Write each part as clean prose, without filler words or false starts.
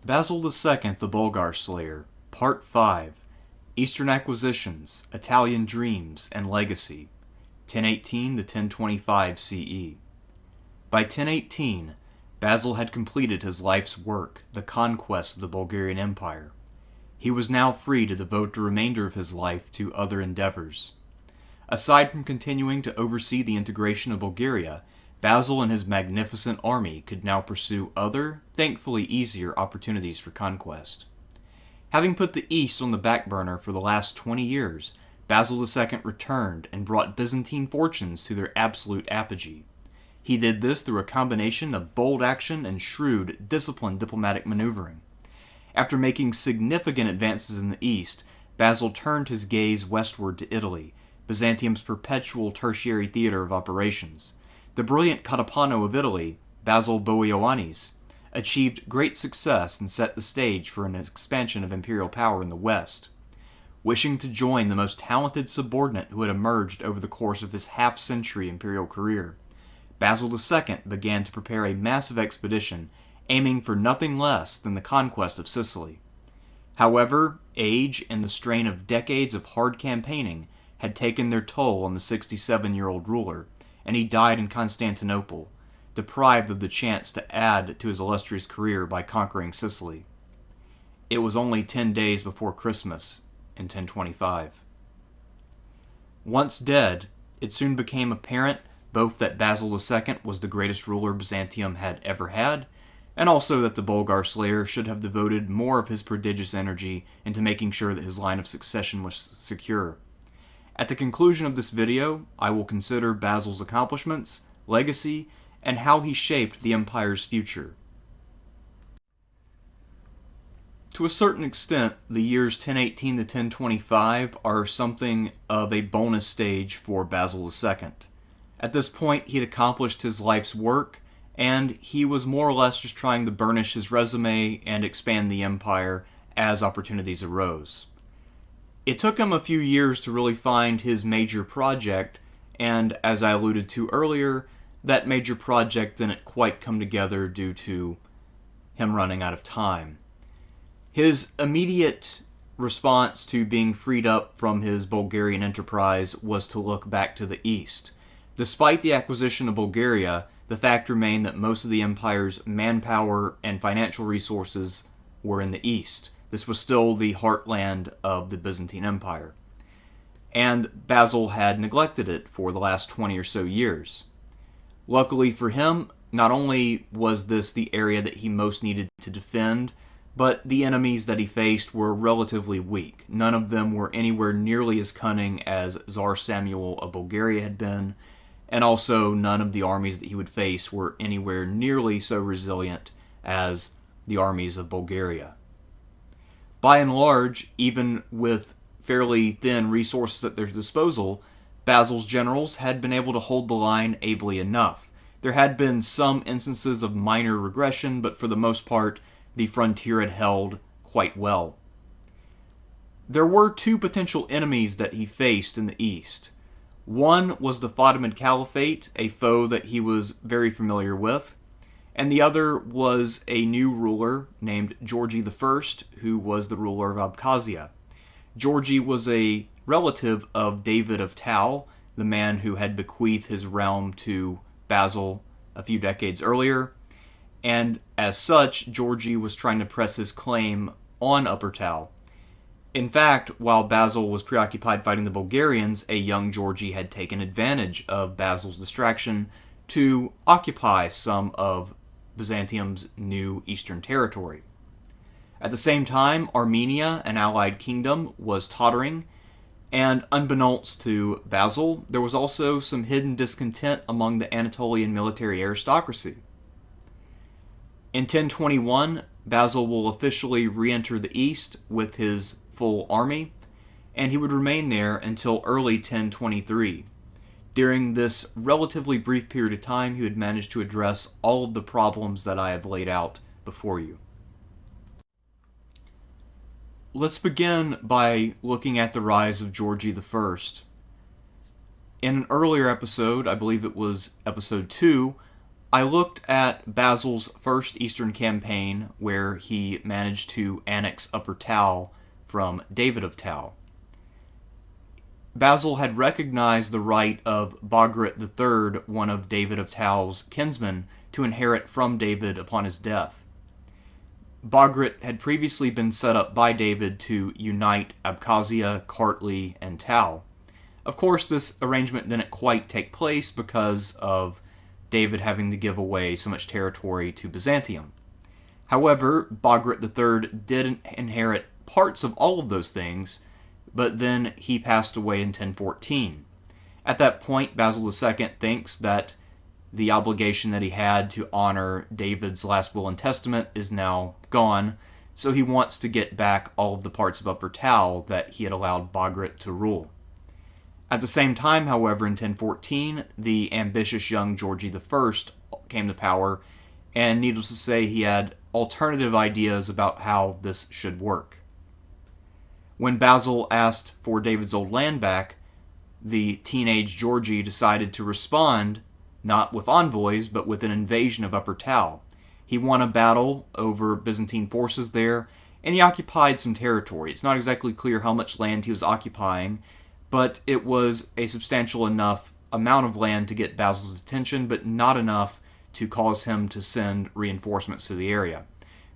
Basil II the Bulgar Slayer, Part 5, Eastern Acquisitions, Italian Dreams, and Legacy, 1018 to 1025 CE. By 1018, Basil had completed his life's work, the conquest of the Bulgarian Empire. He was now free to devote the remainder of his life to other endeavors. Aside from continuing to oversee the integration of Bulgaria, Basil and his magnificent army could now pursue other, thankfully easier opportunities for conquest. Having put the East on the back burner for the last 20 years, Basil II returned and brought Byzantine fortunes to their absolute apogee. He did this through a combination of bold action and shrewd, disciplined diplomatic maneuvering. After making significant advances in the East, Basil turned his gaze westward to Italy, Byzantium's perpetual tertiary theater of operations. The brilliant Catapano of Italy, Basil Boioannis, achieved great success and set the stage for an expansion of imperial power in the West. Wishing to join the most talented subordinate who had emerged over the course of his half-century imperial career, Basil II began to prepare a massive expedition aiming for nothing less than the conquest of Sicily. However, age and the strain of decades of hard campaigning had taken their toll on the 67-year-old ruler, and he died in Constantinople, deprived of the chance to add to his illustrious career by conquering Sicily. It was only 10 days before Christmas in 1025. Once dead, it soon became apparent both that Basil II was the greatest ruler Byzantium had ever had, and also that the Bulgar Slayer should have devoted more of his prodigious energy into making sure that his line of succession was secure. At the conclusion of this video, I will consider Basil's accomplishments, legacy, and how he shaped the empire's future. To a certain extent, the years 1018 to 1025 are something of a bonus stage for Basil II. At this point, he had accomplished his life's work, and he was more or less just trying to burnish his resume and expand the empire as opportunities arose. It took him a few years to really find his major project, and as I alluded to earlier, that major project didn't quite come together due to him running out of time. His immediate response to being freed up from his Bulgarian enterprise was to look back to the east. Despite the acquisition of Bulgaria, the fact remained that most of the empire's manpower and financial resources were in the east. This was still the heartland of the Byzantine Empire, and Basil had neglected it for the last 20 or so years. Luckily for him, not only was this the area that he most needed to defend, but the enemies that he faced were relatively weak. None of them were anywhere nearly as cunning as Tsar Samuel of Bulgaria had been, and also none of the armies that he would face were anywhere nearly so resilient as the armies of Bulgaria. By and large, even with fairly thin resources at their disposal, Basil's generals had been able to hold the line ably enough. There had been some instances of minor regression, but for the most part, the frontier had held quite well. There were two potential enemies that he faced in the east. One was the Fatimid Caliphate, a foe that he was very familiar with, and the other was a new ruler named Georgi I, who was the ruler of Abkhazia. Georgi was a relative of David of Tau, the man who had bequeathed his realm to Basil a few decades earlier, and as such, Georgi was trying to press his claim on Upper Tau. In fact, while Basil was preoccupied fighting the Bulgarians, a young Georgi had taken advantage of Basil's distraction to occupy some of Byzantium's new eastern territory. At the same time, Armenia, an allied kingdom, was tottering, and unbeknownst to Basil, there was also some hidden discontent among the Anatolian military aristocracy. In 1021, Basil will officially re-enter the east with his full army, and he would remain there until early 1023. During this relatively brief period of time, he would manage to address all of the problems that I have laid out before you. Let's begin by looking at the rise of Georgi I. In an earlier episode, I believe it was episode 2, I looked at Basil's first Eastern campaign, where he managed to annex Upper Tau from David of Tau. Basil had recognized the right of Bagrat III, one of David of Tau's kinsmen, to inherit from David upon his death. Bagrat had previously been set up by David to unite Abkhazia, Kartli, and Tau. Of course, this arrangement didn't quite take place because of David having to give away so much territory to Byzantium. However, Bagrat III did inherit parts of all of those things, but then he passed away in 1014. At that point, Basil II thinks that the obligation that he had to honor David's last will and testament is now gone, so he wants to get back all of the parts of Upper Tau that he had allowed Bagrat to rule. At the same time, however, in 1014, the ambitious young Georgi I came to power, and needless to say, he had alternative ideas about how this should work. When Basil asked for David's old land back, the teenage Georgi decided to respond, not with envoys, but with an invasion of Upper Tau. He won a battle over Byzantine forces there, and he occupied some territory. It's not exactly clear how much land he was occupying, but it was a substantial enough amount of land to get Basil's attention, but not enough to cause him to send reinforcements to the area.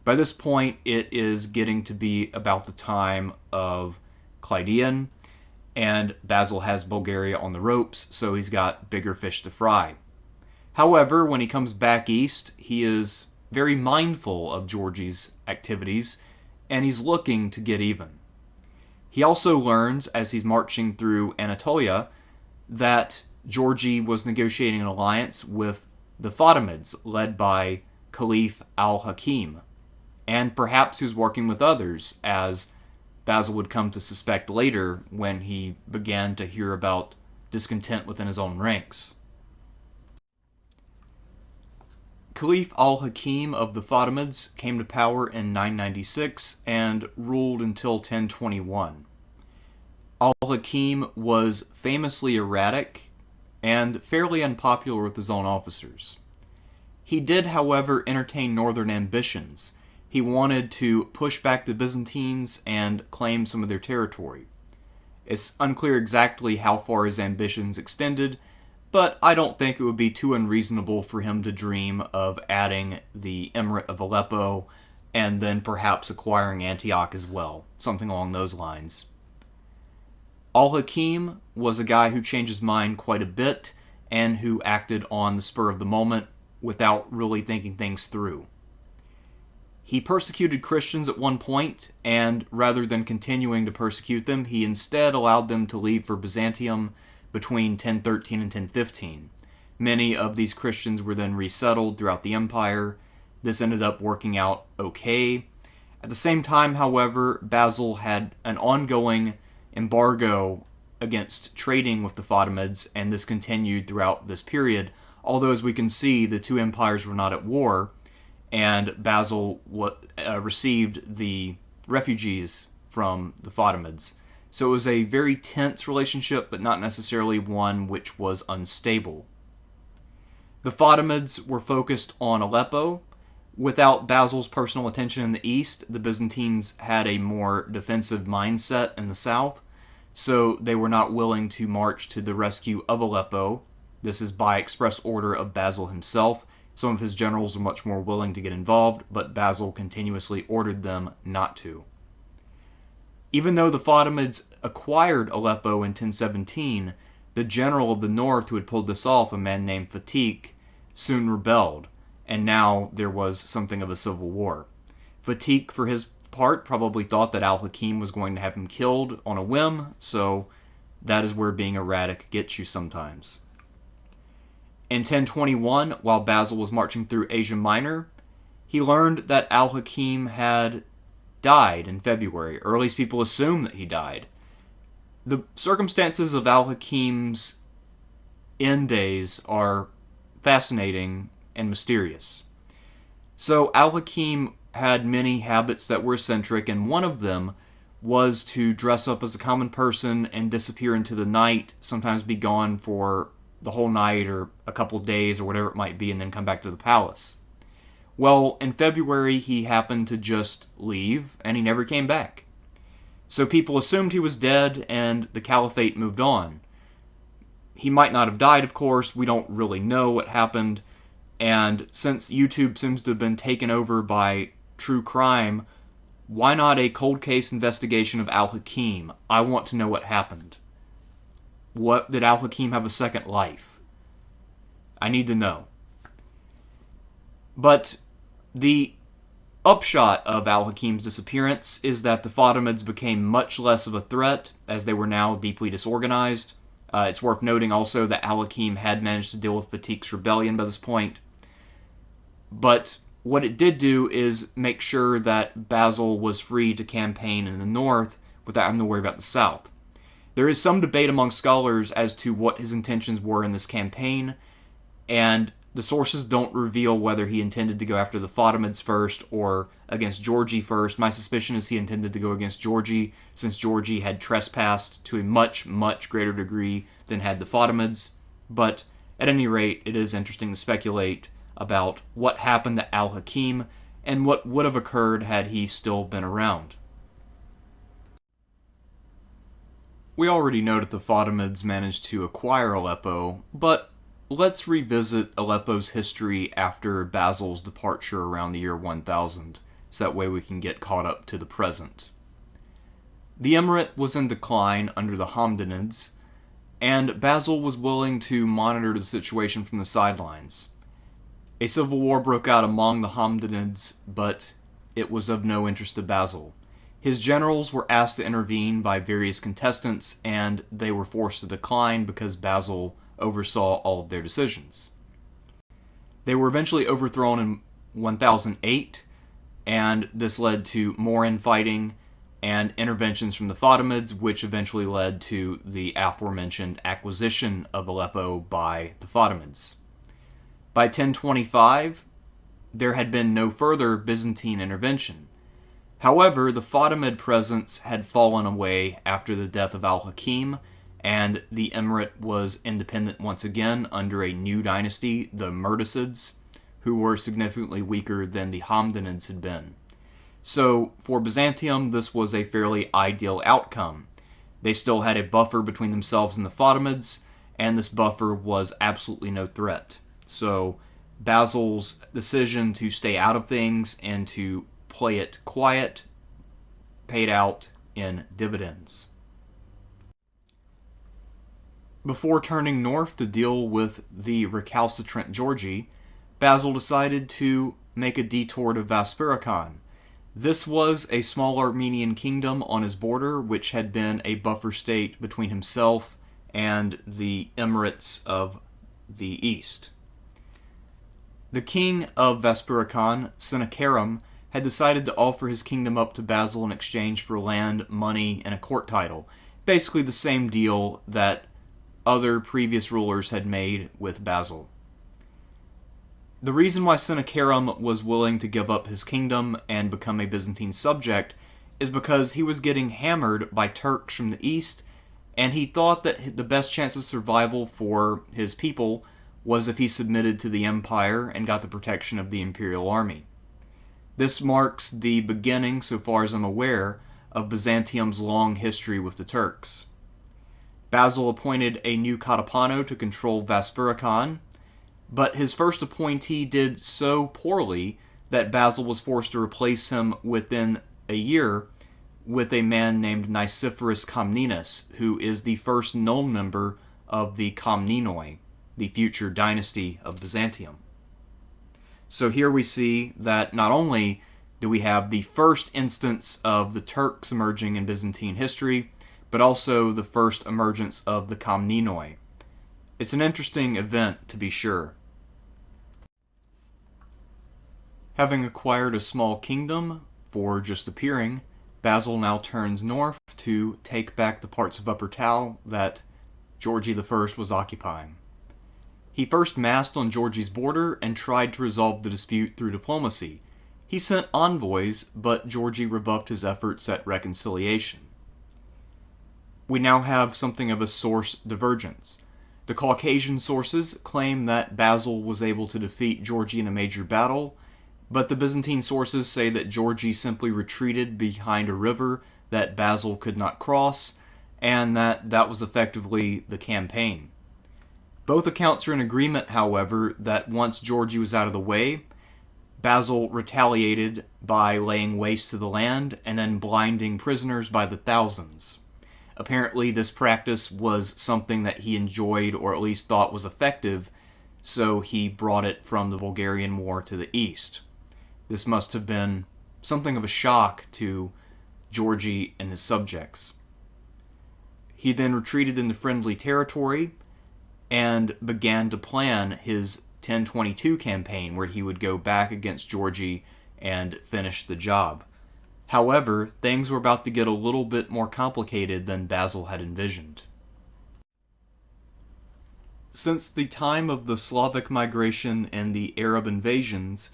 By this point, it is getting to be about the time of Clydian, and Basil has Bulgaria on the ropes, so he's got bigger fish to fry. However, when he comes back east, he is very mindful of Georgi's activities, and he's looking to get even. He also learns, as he's marching through Anatolia, that Georgi was negotiating an alliance with the Fatimids, led by Caliph al-Hakim, and perhaps he was working with others, as Basil would come to suspect later when he began to hear about discontent within his own ranks. Caliph al-Hakim of the Fatimids came to power in 996 and ruled until 1021. Al-Hakim was famously erratic and fairly unpopular with his own officers. He did, however, entertain northern ambitions. He wanted to push back the Byzantines and claim some of their territory. It's unclear exactly how far his ambitions extended, but I don't think it would be too unreasonable for him to dream of adding the Emirate of Aleppo and then perhaps acquiring Antioch as well, something along those lines. Al-Hakim was a guy who changed his mind quite a bit and who acted on the spur of the moment without really thinking things through. He persecuted Christians at one point, and rather than continuing to persecute them, he instead allowed them to leave for Byzantium between 1013 and 1015. Many of these Christians were then resettled throughout the empire. This ended up working out okay. At the same time, however, Basil had an ongoing embargo against trading with the Fatimids, and this continued throughout this period, although as we can see, the two empires were not at war, and Basil received the refugees from the Fatimids. So it was a very tense relationship, but not necessarily one which was unstable. The Fatimids were focused on Aleppo. Without Basil's personal attention in the east, the Byzantines had a more defensive mindset in the south, so they were not willing to march to the rescue of Aleppo. This is by express order of Basil himself. Some of his generals were much more willing to get involved, but Basil continuously ordered them not to. Even though the Fatimids acquired Aleppo in 1017, the general of the north who had pulled this off, a man named Fatik, soon rebelled, and now there was something of a civil war. Fatik, for his part, probably thought that al-Hakim was going to have him killed on a whim, so that is where being erratic gets you sometimes. In 1021, while Basil was marching through Asia Minor, he learned that al-Hakim had died in February, or at least people assume that he died. The circumstances of al-Hakim's end days are fascinating and mysterious. So al-Hakim had many habits that were eccentric, and one of them was to dress up as a common person and disappear into the night, sometimes be gone for the whole night or a couple days or whatever it might be and then come back to the palace. Well, in February, he happened to just leave, and he never came back. So people assumed he was dead, and the caliphate moved on. He might not have died, of course. We don't really know what happened. And since YouTube seems to have been taken over by true crime, why not a cold case investigation of Al-Hakim? I want to know what happened. What did Al-Hakim have a second life? I need to know. But the upshot of Al-Hakim's disappearance is that the Fatimids became much less of a threat, as they were now deeply disorganized. It's worth noting also that Al-Hakim had managed to deal with Fatik's rebellion by this point. But what it did do is make sure that Basil was free to campaign in the north without having to worry about the south. There is some debate among scholars as to what his intentions were in this campaign, and the sources don't reveal whether he intended to go after the Fatimids first or against Georgie first. My suspicion is he intended to go against Georgie, since Georgie had trespassed to a much, much greater degree than had the Fatimids. But at any rate, it is interesting to speculate about what happened to Al-Hakim and what would have occurred had he still been around. We already know that the Fatimids managed to acquire Aleppo, but let's revisit Aleppo's history after Basil's departure around the year 1000, so that way we can get caught up to the present. The emirate was in decline under the Hamdanids, and Basil was willing to monitor the situation from the sidelines. A civil war broke out among the Hamdanids, but it was of no interest to Basil. His generals were asked to intervene by various contestants, and they were forced to decline because Basil oversaw all of their decisions. They were eventually overthrown in 1008, and this led to more infighting and interventions from the Fatimids, which eventually led to the aforementioned acquisition of Aleppo by the Fatimids. By 1025, there had been no further Byzantine intervention. However, the Fatimid presence had fallen away after the death of Al-Hakim, and the emirate was independent once again under a new dynasty, the Murtasids, who were significantly weaker than the Hamdanids had been. So, for Byzantium, this was a fairly ideal outcome. They still had a buffer between themselves and the Fatimids, and this buffer was absolutely no threat. So, Basil's decision to stay out of things and to play it quiet paid out in dividends. Before turning north to deal with the recalcitrant Georgie, Basil decided to make a detour to Vaspurakan. This was a small Armenian kingdom on his border, which had been a buffer state between himself and the emirates of the east. The king of Vaspurakan, Sennacherib, had decided to offer his kingdom up to Basil in exchange for land, money, and a court title. Basically the same deal that other previous rulers had made with Basil. The reason why Sennacherib was willing to give up his kingdom and become a Byzantine subject is because he was getting hammered by Turks from the east, and he thought that the best chance of survival for his people was if he submitted to the empire and got the protection of the imperial army. This marks the beginning, so far as I'm aware, of Byzantium's long history with the Turks. Basil appointed a new Katapano to control Vaspurakan, but his first appointee did so poorly that Basil was forced to replace him within a year with a man named Nicephorus Comnenus, who is the first known member of the Komnenoi, the future dynasty of Byzantium. So here we see that not only do we have the first instance of the Turks emerging in Byzantine history, but also the first emergence of the Komnenoi. It's an interesting event, to be sure. Having acquired a small kingdom for just appearing, Basil now turns north to take back the parts of Upper Tau that Georgie I was occupying. He first massed on Georgie's border and tried to resolve the dispute through diplomacy. He sent envoys, but Georgie rebuffed his efforts at reconciliation. We now have something of a source divergence. The Caucasian sources claim that Basil was able to defeat Georgie in a major battle, but the Byzantine sources say that Georgie simply retreated behind a river that Basil could not cross, and that was effectively the campaign. Both accounts are in agreement, however, that once Georgie was out of the way, Basil retaliated by laying waste to the land and then blinding prisoners by the thousands. Apparently, this practice was something that he enjoyed or at least thought was effective, so he brought it from the Bulgarian War to the east. This must have been something of a shock to Georgie and his subjects. He then retreated into friendly territory and began to plan his 1022 campaign, where he would go back against Georgie and finish the job. However, things were about to get a little bit more complicated than Basil had envisioned. Since the time of the Slavic migration and the Arab invasions,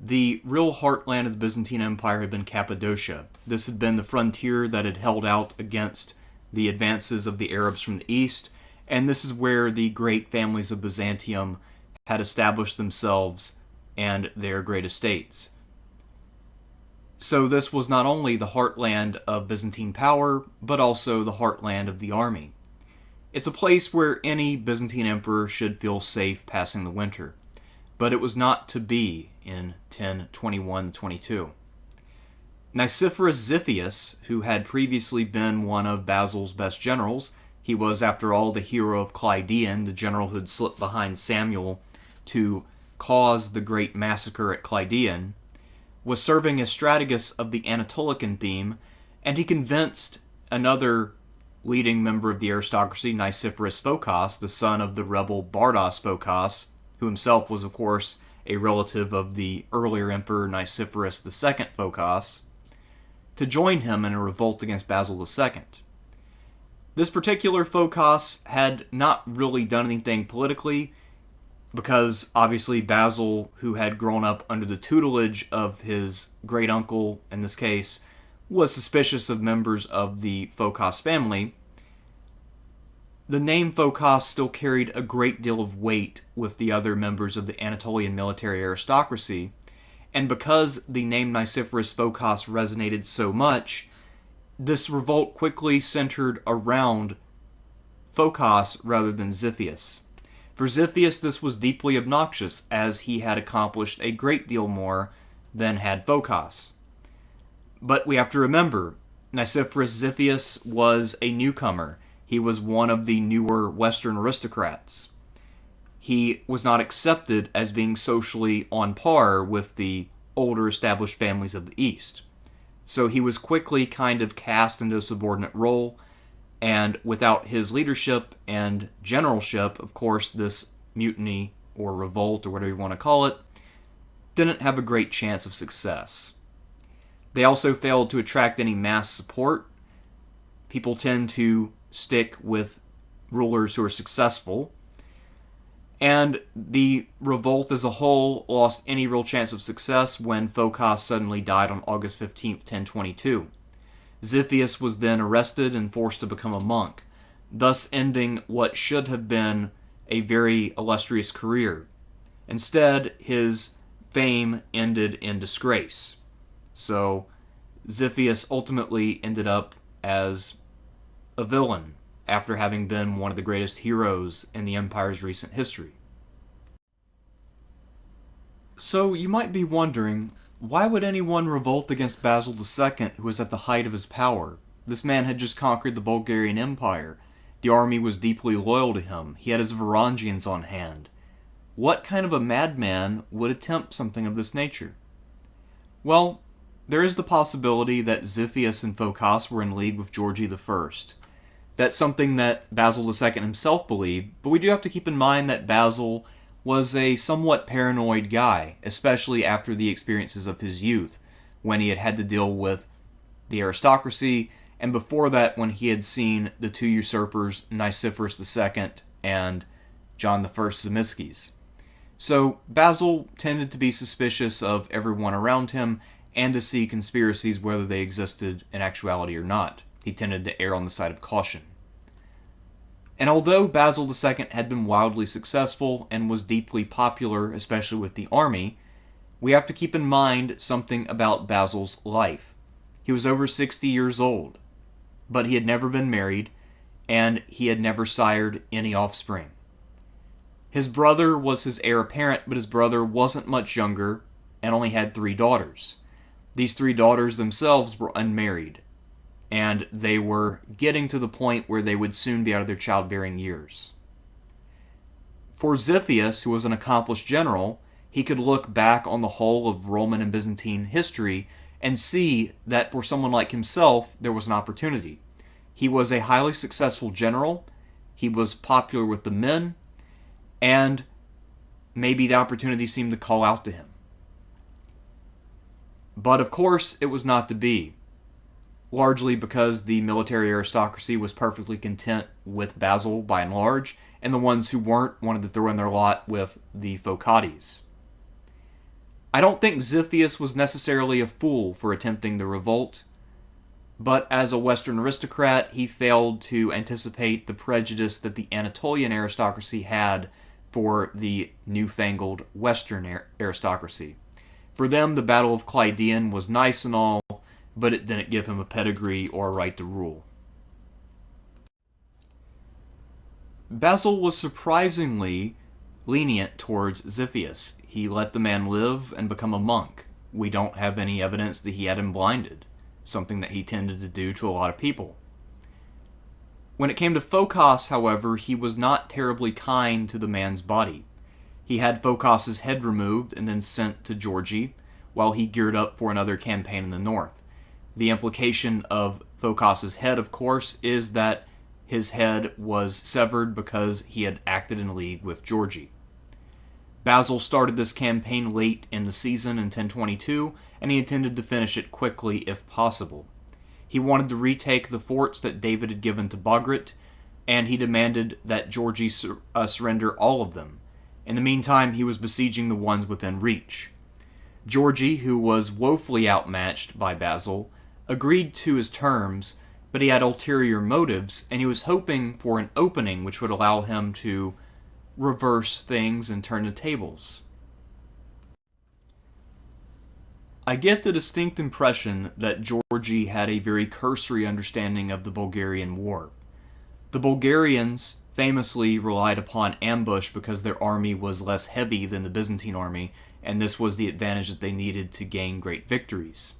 the real heartland of the Byzantine Empire had been Cappadocia. This had been the frontier that had held out against the advances of the Arabs from the east, and this is where the great families of Byzantium had established themselves and their great estates. So this was not only the heartland of Byzantine power, but also the heartland of the army. It's a place where any Byzantine emperor should feel safe passing the winter, but it was not to be in 1021-22. Nicephorus Xiphias, who had previously been one of Basil's best generals, he was, after all, the hero of Clydian, the general who had slipped behind Samuel to cause the great massacre at Clydian, was serving as strategist of the Anatolican theme, and he convinced another leading member of the aristocracy, Nicephorus Phocas, the son of the rebel Bardas Phocas, who himself was, of course, a relative of the earlier emperor Nicephorus II Phocas, to join him in a revolt against Basil II. This particular Phocas had not really done anything politically, because obviously Basil, who had grown up under the tutelage of his great uncle in this case, was suspicious of members of the Phocas family. The name Phocas still carried a great deal of weight with the other members of the Anatolian military aristocracy, and because the name Nicephorus Phocas resonated so much, this revolt quickly centered around Phocas rather than Xiphias. For Xiphias, this was deeply obnoxious, as he had accomplished a great deal more than had Phocas. But we have to remember, Nicephorus Xiphias was a newcomer. He was one of the newer Western aristocrats. He was not accepted as being socially on par with the older established families of the East. So he was quickly kind of cast into a subordinate role, and without his leadership and generalship, of course, this mutiny or revolt or whatever you want to call it didn't have a great chance of success. They also failed to attract any mass support. People tend to stick with rulers who are successful, and the revolt as a whole lost any real chance of success when Phocas suddenly died on August 15, 1022. Xiphias was then arrested and forced to become a monk, thus ending what should have been a very illustrious career. Instead, his fame ended in disgrace. So, Xiphias ultimately ended up as a villain after having been one of the greatest heroes in the empire's recent history. So, you might be wondering, why would anyone revolt against Basil II, who was at the height of his power? This man had just conquered the Bulgarian Empire. The army was deeply loyal to him. He had his Varangians on hand. What kind of a madman would attempt something of this nature? Well, there is the possibility that Xiphias and Phocas were in league with Georgie I. That's something that Basil II himself believed, but we do have to keep in mind that Basil was a somewhat paranoid guy, especially after the experiences of his youth, when he had had to deal with the aristocracy, and before that when he had seen the two usurpers, Nicephorus II and John I Zimisces. So Basil tended to be suspicious of everyone around him, and to see conspiracies whether they existed in actuality or not. He tended to err on the side of caution. And although Basil II had been wildly successful and was deeply popular, especially with the army, we have to keep in mind something about Basil's life. He was over 60 years old, but he had never been married, and he had never sired any offspring. His brother was his heir apparent, but his brother wasn't much younger and only had 3 daughters. These 3 daughters themselves were unmarried, and they were getting to the point where they would soon be out of their childbearing years. For Xiphias, who was an accomplished general, he could look back on the whole of Roman and Byzantine history and see that for someone like himself, there was an opportunity. He was a highly successful general, he was popular with the men, and maybe the opportunity seemed to call out to him. But of course, it was not to be, largely because the military aristocracy was perfectly content with Basil by and large, and the ones who weren't wanted to throw in their lot with the Phocades. I don't think Xiphias was necessarily a fool for attempting the revolt, but as a Western aristocrat, he failed to anticipate the prejudice that the Anatolian aristocracy had for the newfangled Western aristocracy. For them, the Battle of Clydian was nice and all, but it didn't give him a pedigree or a right to rule. Basil was surprisingly lenient towards Xiphias. He let the man live and become a monk. We don't have any evidence that he had him blinded, something that he tended to do to a lot of people. When it came to Phocas, however, he was not terribly kind to the man's body. He had Phocas's head removed and then sent to Georgie while he geared up for another campaign in the north. The implication of Phocas's head, of course, is that his head was severed because he had acted in league with Georgie. Basil started this campaign late in the season in 1022, and he intended to finish it quickly if possible. He wanted to retake the forts that David had given to Bagrat, and he demanded that Georgie surrender all of them. In the meantime, he was besieging the ones within reach. Georgie, who was woefully outmatched by Basil, agreed to his terms, but he had ulterior motives, and he was hoping for an opening which would allow him to reverse things and turn the tables. I get the distinct impression that Georgie had a very cursory understanding of the Bulgarian War. The Bulgarians famously relied upon ambush because their army was less heavy than the Byzantine army, and this was the advantage that they needed to gain great victories.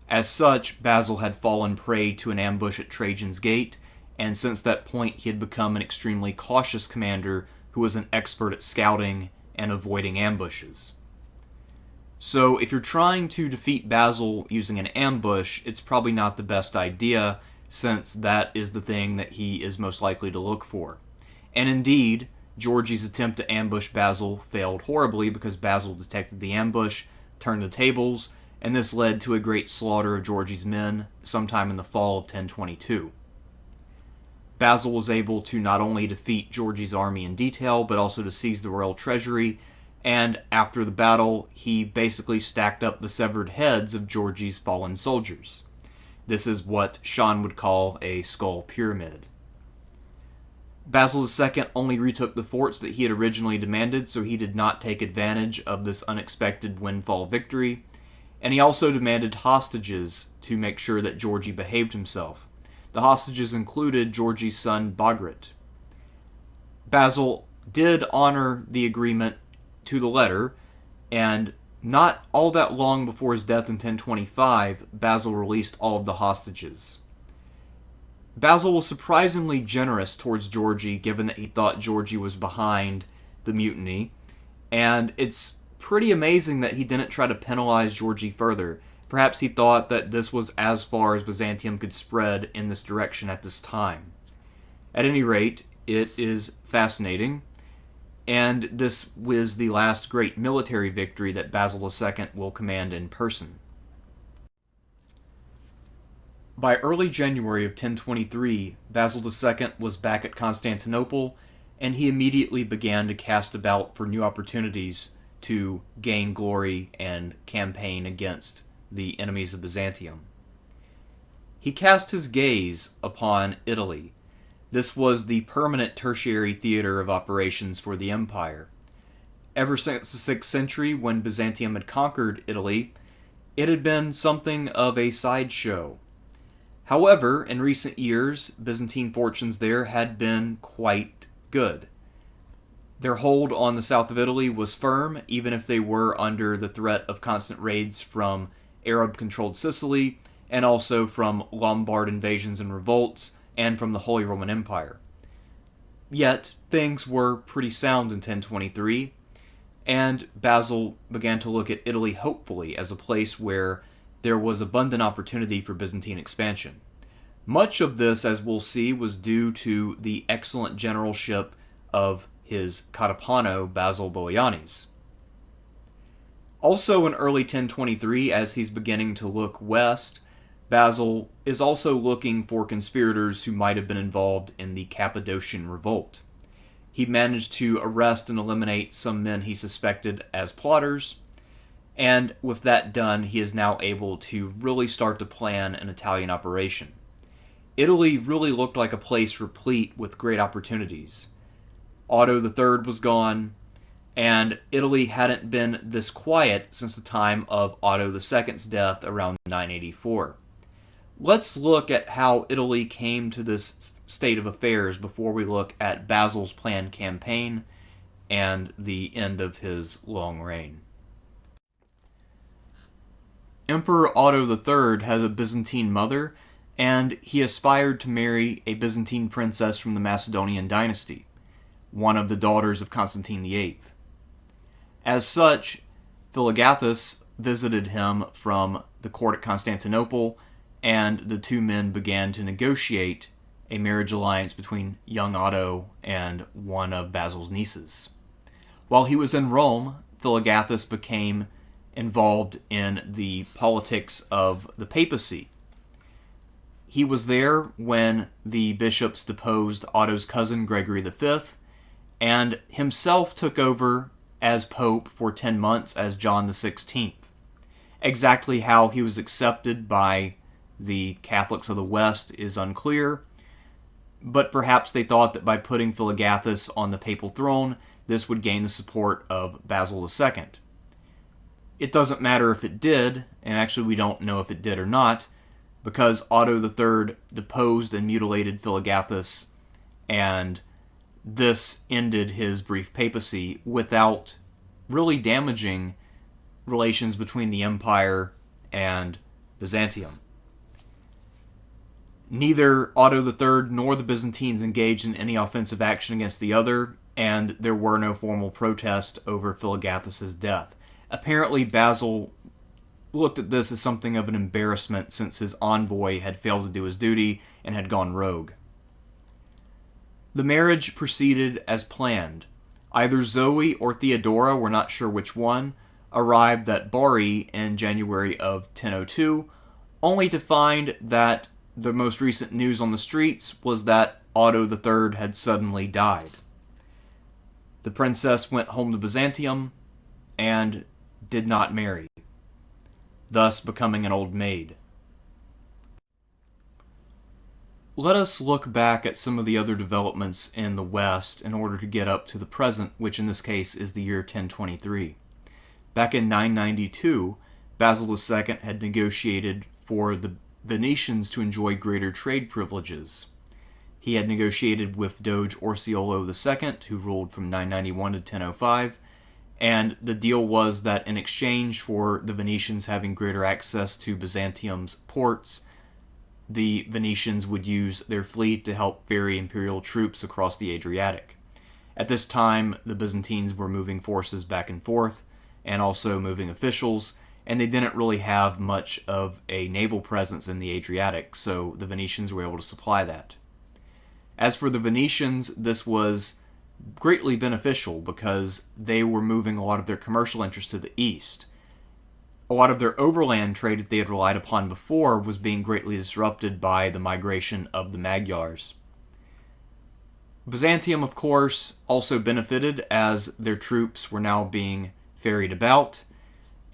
As such, Basil had fallen prey to an ambush at Trajan's Gate, and since that point he had become an extremely cautious commander who was an expert at scouting and avoiding ambushes. So if you're trying to defeat Basil using an ambush, it's probably not the best idea, since that is the thing that he is most likely to look for. And indeed, Georgie's attempt to ambush Basil failed horribly because Basil detected the ambush, turned the tables, and this led to a great slaughter of Georgie's men sometime in the fall of 1022. Basil was able to not only defeat Georgie's army in detail, but also to seize the royal treasury, and after the battle, he basically stacked up the severed heads of Georgie's fallen soldiers. This is what Sean would call a skull pyramid. Basil II only retook the forts that he had originally demanded, so he did not take advantage of this unexpected windfall victory, and he also demanded hostages to make sure that Georgie behaved himself. The hostages included Georgie's son Bagrat. Basil did honor the agreement to the letter, and not all that long before his death in 1025, Basil released all of the hostages. Basil was surprisingly generous towards Georgie, given that he thought Georgie was behind the mutiny, and it's pretty amazing that he didn't try to penalize Georgie further. Perhaps he thought that this was as far as Byzantium could spread in this direction at this time. At any rate, it is fascinating, and this was the last great military victory that Basil II will command in person. By early January of 1023, Basil II was back at Constantinople, and he immediately began to cast about for new opportunities to gain glory and campaign against the enemies of Byzantium. He cast his gaze upon Italy. This was the permanent tertiary theater of operations for the empire. Ever since the 6th century, when Byzantium had conquered Italy, it had been something of a sideshow. However, in recent years, Byzantine fortunes there had been quite good. Their hold on the south of Italy was firm, even if they were under the threat of constant raids from Arab-controlled Sicily, and also from Lombard invasions and revolts, and from the Holy Roman Empire. Yet, things were pretty sound in 1023, and Basil began to look at Italy hopefully as a place where there was abundant opportunity for Byzantine expansion. Much of this, as we'll see, was due to the excellent generalship of his Catapano, Basil Boianis. Also in early 1023, as he's beginning to look west, Basil is also looking for conspirators who might have been involved in the Cappadocian Revolt. He managed to arrest and eliminate some men he suspected as plotters, and with that done, he is now able to really start to plan an Italian operation. Italy really looked like a place replete with great opportunities. Otto III was gone, and Italy hadn't been this quiet since the time of Otto II's death around 984. Let's look at how Italy came to this state of affairs before we look at Basil's planned campaign and the end of his long reign. Emperor Otto III had a Byzantine mother, and he aspired to marry a Byzantine princess from the Macedonian dynasty, one of the daughters of Constantine VIII. As such, Philogathus visited him from the court at Constantinople, and the two men began to negotiate a marriage alliance between young Otto and one of Basil's nieces. While he was in Rome, Philogathus became involved in the politics of the papacy. He was there when the bishops deposed Otto's cousin Gregory V, and himself took over as Pope for 10 months as John XVI. Exactly how he was accepted by the Catholics of the West is unclear, but perhaps they thought that by putting Philogathus on the papal throne, this would gain the support of Basil II. It doesn't matter if it did, and actually we don't know if it did or not, because Otto III deposed and mutilated Philogathus, and this ended his brief papacy without really damaging relations between the empire and Byzantium. Neither Otto III nor the Byzantines engaged in any offensive action against the other, and there were no formal protests over Philogathus' death. Apparently, Basil looked at this as something of an embarrassment since his envoy had failed to do his duty and had gone rogue. The marriage proceeded as planned. Either Zoe or Theodora, we're not sure which one, arrived at Bari in January of 1002, only to find that the most recent news on the streets was that Otto III had suddenly died. The princess went home to Byzantium and did not marry, thus becoming an old maid. Let us look back at some of the other developments in the West in order to get up to the present, which in this case is the year 1023. Back in 992, Basil II had negotiated for the Venetians to enjoy greater trade privileges. He had negotiated with Doge Orseolo II, who ruled from 991 to 1005, and the deal was that in exchange for the Venetians having greater access to Byzantium's ports, the Venetians would use their fleet to help ferry imperial troops across the Adriatic. At this time, the Byzantines were moving forces back and forth, and also moving officials, and they didn't really have much of a naval presence in the Adriatic, so the Venetians were able to supply that. As for the Venetians, this was greatly beneficial because they were moving a lot of their commercial interests to the east. A lot of their overland trade that they had relied upon before was being greatly disrupted by the migration of the Magyars. Byzantium, of course, also benefited as their troops were now being ferried about,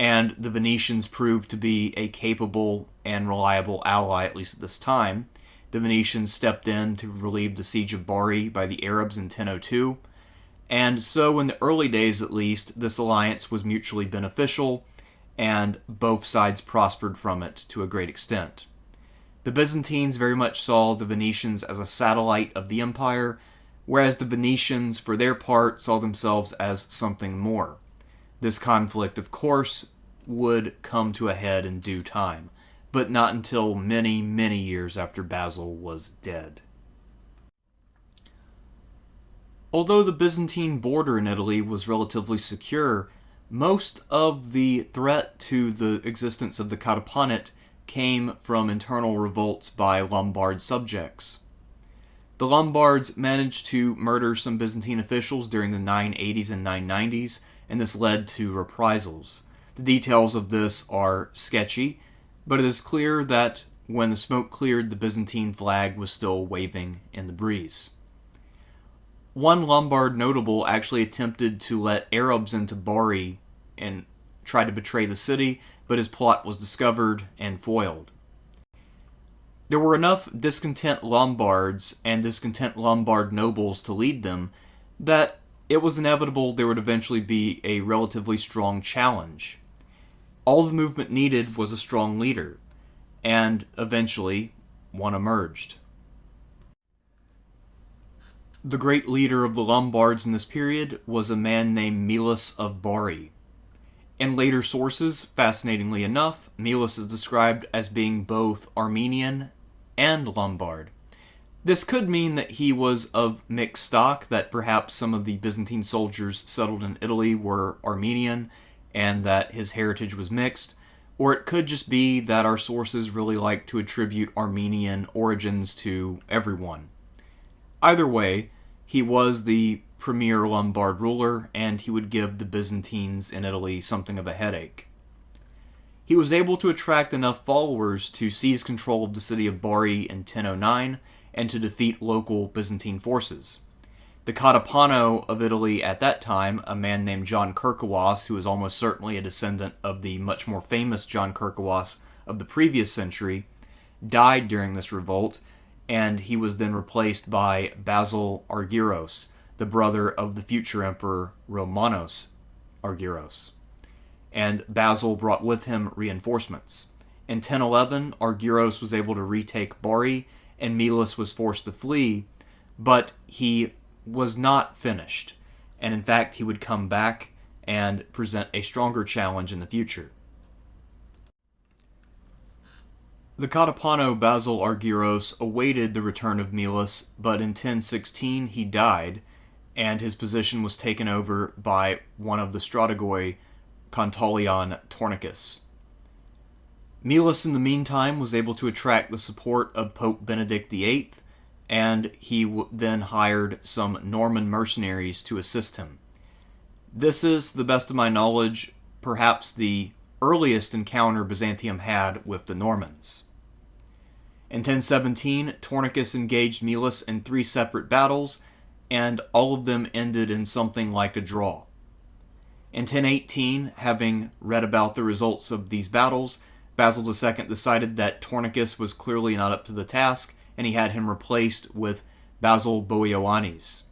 and the Venetians proved to be a capable and reliable ally, at least at this time. The Venetians stepped in to relieve the siege of Bari by the Arabs in 1002, and so in the early days at least, this alliance was mutually beneficial, and both sides prospered from it to a great extent. The Byzantines very much saw the Venetians as a satellite of the empire, whereas the Venetians, for their part, saw themselves as something more. This conflict, of course, would come to a head in due time, but not until many, many years after Basil was dead. Although the Byzantine border in Italy was relatively secure, most of the threat to the existence of the Cataponate came from internal revolts by Lombard subjects. The Lombards managed to murder some Byzantine officials during the 980s and 990s, and this led to reprisals. The details of this are sketchy, but it is clear that when the smoke cleared, the Byzantine flag was still waving in the breeze. One Lombard notable actually attempted to let Arabs into Bari and tried to betray the city, but his plot was discovered and foiled. There were enough discontent Lombards and discontent Lombard nobles to lead them that it was inevitable there would eventually be a relatively strong challenge. All the movement needed was a strong leader, and eventually one emerged. The great leader of the Lombards in this period was a man named Melas of Bari. In later sources, fascinatingly enough, Melas is described as being both Armenian and Lombard. This could mean that he was of mixed stock, that perhaps some of the Byzantine soldiers settled in Italy were Armenian, and that his heritage was mixed, or it could just be that our sources really like to attribute Armenian origins to everyone. Either way, he was the premier Lombard ruler, and he would give the Byzantines in Italy something of a headache. He was able to attract enough followers to seize control of the city of Bari in 1009 and to defeat local Byzantine forces. The Catapano of Italy at that time, a man named John Kerkawas, who is almost certainly a descendant of the much more famous John Kerkawas of the previous century, died during this revolt, and he was then replaced by Basil Argyros, the brother of the future emperor Romanos Argyros. And Basil brought with him reinforcements. In 1011, Argyros was able to retake Bari, and Melas was forced to flee, but he was not finished, and in fact he would come back and present a stronger challenge in the future. The Catapano Basil Argyros awaited the return of Melas, but in 1016 he died, and his position was taken over by one of the Strategoi, Contolion Tornicus. Melas in the meantime was able to attract the support of Pope Benedict VIII, and he then hired some Norman mercenaries to assist him. This is, to the best of my knowledge, perhaps the earliest encounter Byzantium had with the Normans. In 1017, Tornicus engaged Melas in 3 separate battles, and all of them ended in something like a draw. In 1018, having read about the results of these battles, Basil II decided that Tornicus was clearly not up to the task, and he had him replaced with Basil Boioannes.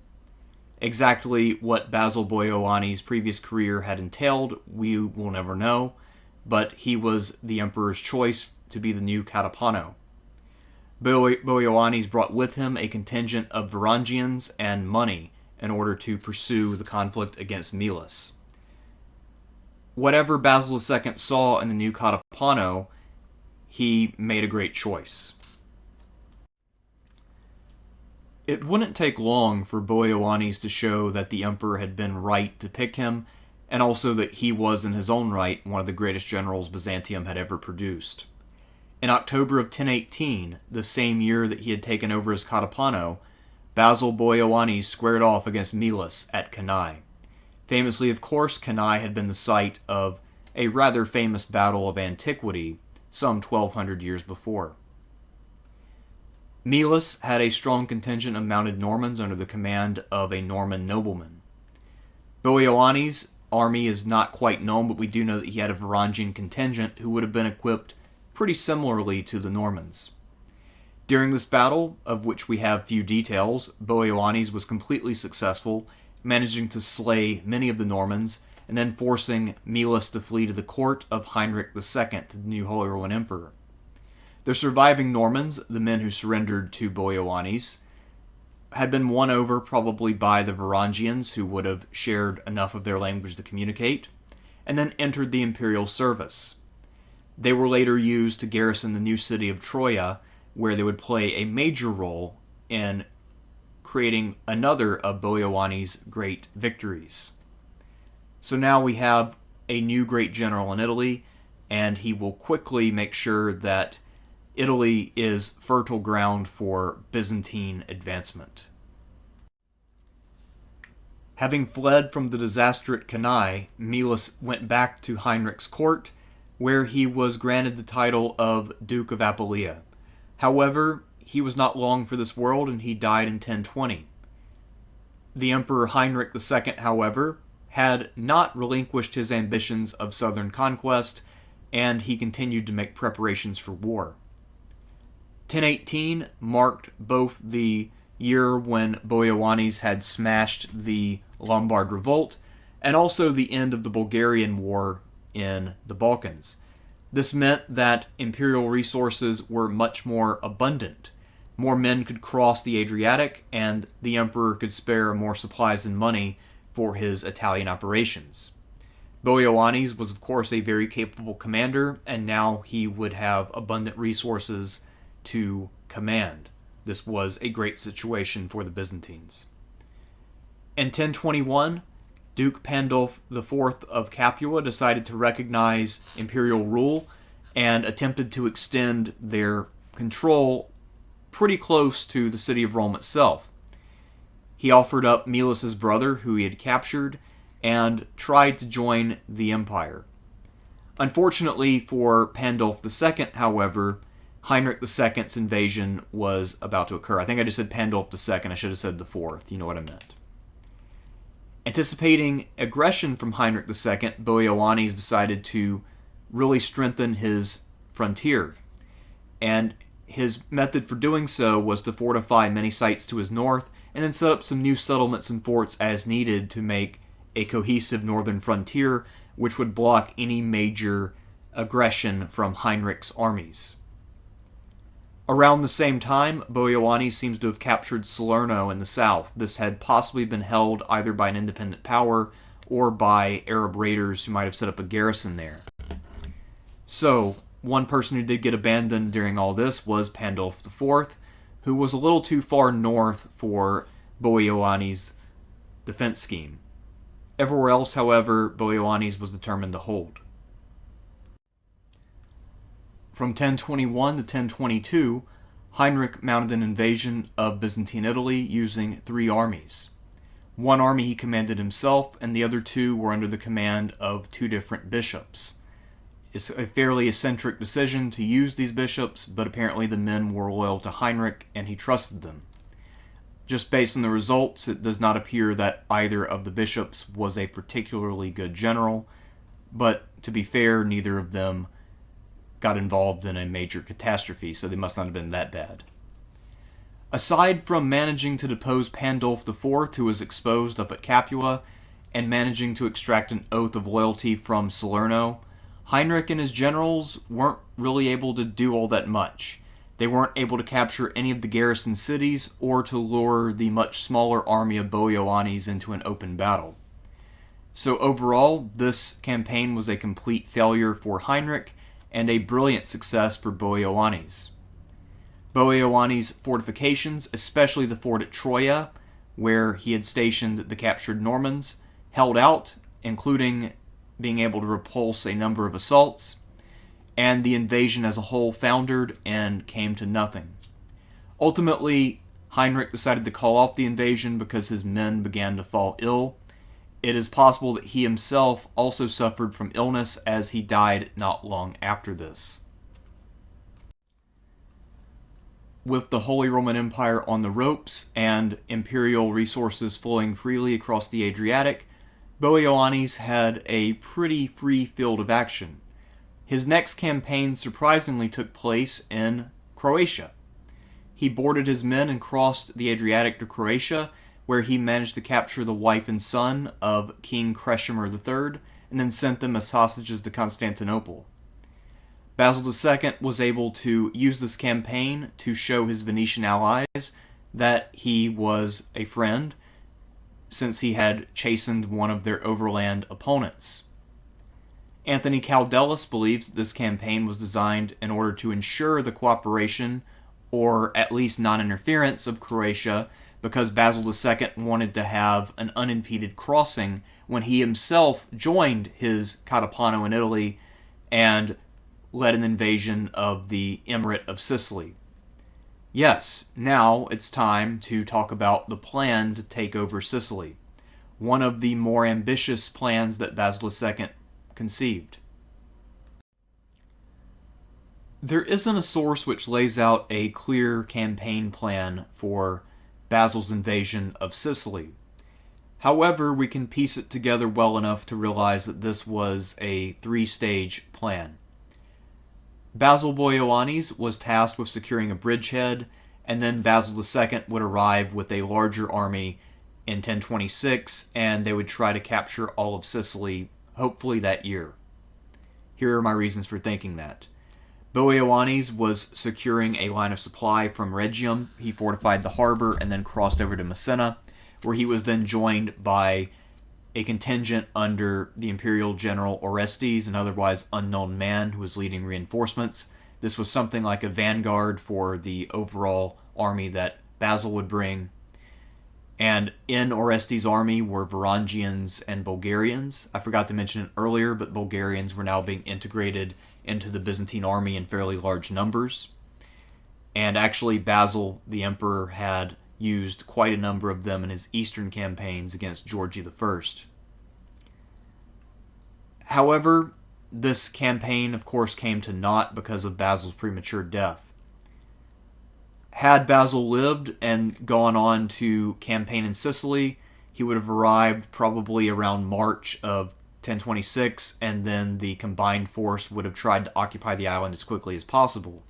Exactly what Basil Boioannes' previous career had entailed, we will never know, but he was the emperor's choice to be the new Catapano. Boioannes brought with him a contingent of Varangians and money in order to pursue the conflict against Melas. Whatever Basil II saw in the new Catapano, he made a great choice. It wouldn't take long for Boioannes to show that the emperor had been right to pick him, and also that he was in his own right one of the greatest generals Byzantium had ever produced. In October of 1018, the same year that he had taken over as Catapano, Basil Boioannes squared off against Melas at Cannae. Famously, of course, Cannae had been the site of a rather famous battle of antiquity some 1,200 years before. Melas had a strong contingent of mounted Normans under the command of a Norman nobleman. Boioannes' army is not quite known, but we do know that he had a Varangian contingent who would have been equipped pretty similarly to the Normans. During this battle, of which we have few details, Boioannes was completely successful, managing to slay many of the Normans, and then forcing Melas to flee to the court of Heinrich II, the new Holy Roman Emperor. The surviving Normans, the men who surrendered to Boioannes, had been won over probably by the Varangians, who would have shared enough of their language to communicate, and then entered the imperial service. They were later used to garrison the new city of Troia, where they would play a major role in creating another of Boioannes' great victories. So now we have a new great general in Italy, and he will quickly make sure that Italy is fertile ground for Byzantine advancement. Having fled from the disaster at Cannae, Melas went back to Heinrich's court, where he was granted the title of Duke of Apulia. However, he was not long for this world, and he died in 1020. The Emperor Heinrich II, however, had not relinquished his ambitions of southern conquest, and he continued to make preparations for war. 1018 marked both the year when Boioannes had smashed the Lombard revolt, and also the end of the Bulgarian War in the Balkans. This meant that imperial resources were much more abundant. More men could cross the Adriatic, and the emperor could spare more supplies and money for his Italian operations. Boioannes was, of course, a very capable commander, and now he would have abundant resources to command. This was a great situation for the Byzantines. In 1021, Duke Pandulf IV of Capua decided to recognize imperial rule and attempted to extend their control pretty close to the city of Rome itself. He offered up Melas' brother, who he had captured, and tried to join the empire. Unfortunately for Pandulf II, however, Heinrich II's invasion was about to occur. I think I just said Pandulf II, I should have said the fourth, you know what I meant. Anticipating aggression from Heinrich II, Boioannes decided to really strengthen his frontier, and his method for doing so was to fortify many sites to his north and then set up some new settlements and forts as needed to make a cohesive northern frontier which would block any major aggression from Heinrich's armies. Around the same time, Boioannes seems to have captured Salerno in the south. This had possibly been held either by an independent power or by Arab raiders who might have set up a garrison there. So, one person who did get abandoned during all this was Pandulf IV, who was a little too far north for Boioannes' defense scheme. Everywhere else, however, Boioannes was determined to hold. From 1021 to 1022, Heinrich mounted an invasion of Byzantine Italy using 3 armies. One army he commanded himself, and the other 2 were under the command of 2 different bishops. It's a fairly eccentric decision to use these bishops, but apparently the men were loyal to Heinrich and he trusted them. Just based on the results, it does not appear that either of the bishops was a particularly good general, but to be fair, neither of them got involved in a major catastrophe, so they must not have been that bad. Aside from managing to depose Pandulf IV, who was exposed up at Capua, and managing to extract an oath of loyalty from Salerno, Heinrich and his generals weren't really able to do all that much. They weren't able to capture any of the garrison cities or to lure the much smaller army of Boioannes into an open battle. So overall, this campaign was a complete failure for Heinrich and a brilliant success for Boioannes. Boioannes' fortifications, especially the fort at Troia, where he had stationed the captured Normans, held out, including being able to repulse a number of assaults, and the invasion as a whole foundered and came to nothing. Ultimately, Heinrich decided to call off the invasion because his men began to fall ill. It is possible that he himself also suffered from illness, as he died not long after this. With the Holy Roman Empire on the ropes and imperial resources flowing freely across the Adriatic, Boioannes had a pretty free field of action. His next campaign surprisingly took place in Croatia. he boarded his men and crossed the Adriatic to Croatia, where he managed to capture the wife and son of King Krešimir III, and then sent them as hostages to Constantinople. Basil II was able to use this campaign to show his Venetian allies that he was a friend, since he had chastened one of their overland opponents. Anthony Caldelis believes that this campaign was designed in order to ensure the cooperation, or at least non-interference, of Croatia, because Basil II wanted to have an unimpeded crossing when he himself joined his Catapano in Italy and led an invasion of the Emirate of Sicily. Yes, now it's time to talk about the plan to take over Sicily, one of the more ambitious plans that Basil II conceived. There isn't a source which lays out a clear campaign plan for Basil's invasion of Sicily. However, we can piece it together well enough to realize that this was a three-stage plan. Basil Boioannes was tasked with securing a bridgehead, and then Basil II would arrive with a larger army in 1026, and they would try to capture all of Sicily, hopefully that year. Here are my reasons for thinking that. Boioannes was securing a line of supply from Rhegium. He fortified the harbor and then crossed over to Messina, where he was then joined by a contingent under the imperial general Orestes, an otherwise unknown man who was leading reinforcements. This was something like a vanguard for the overall army that Basil would bring. And in Orestes' army were Varangians and Bulgarians. I forgot to mention it earlier, but Bulgarians were now being integrated into the Byzantine army in fairly large numbers. And actually, Basil, the emperor, had used quite a number of them in his eastern campaigns against Georgie I. However, this campaign, of course, came to naught because of Basil's premature death. Had Basil lived and gone on to campaign in Sicily, he would have arrived probably around March of 1026, and then the combined force would have tried to occupy the island as quickly as possible.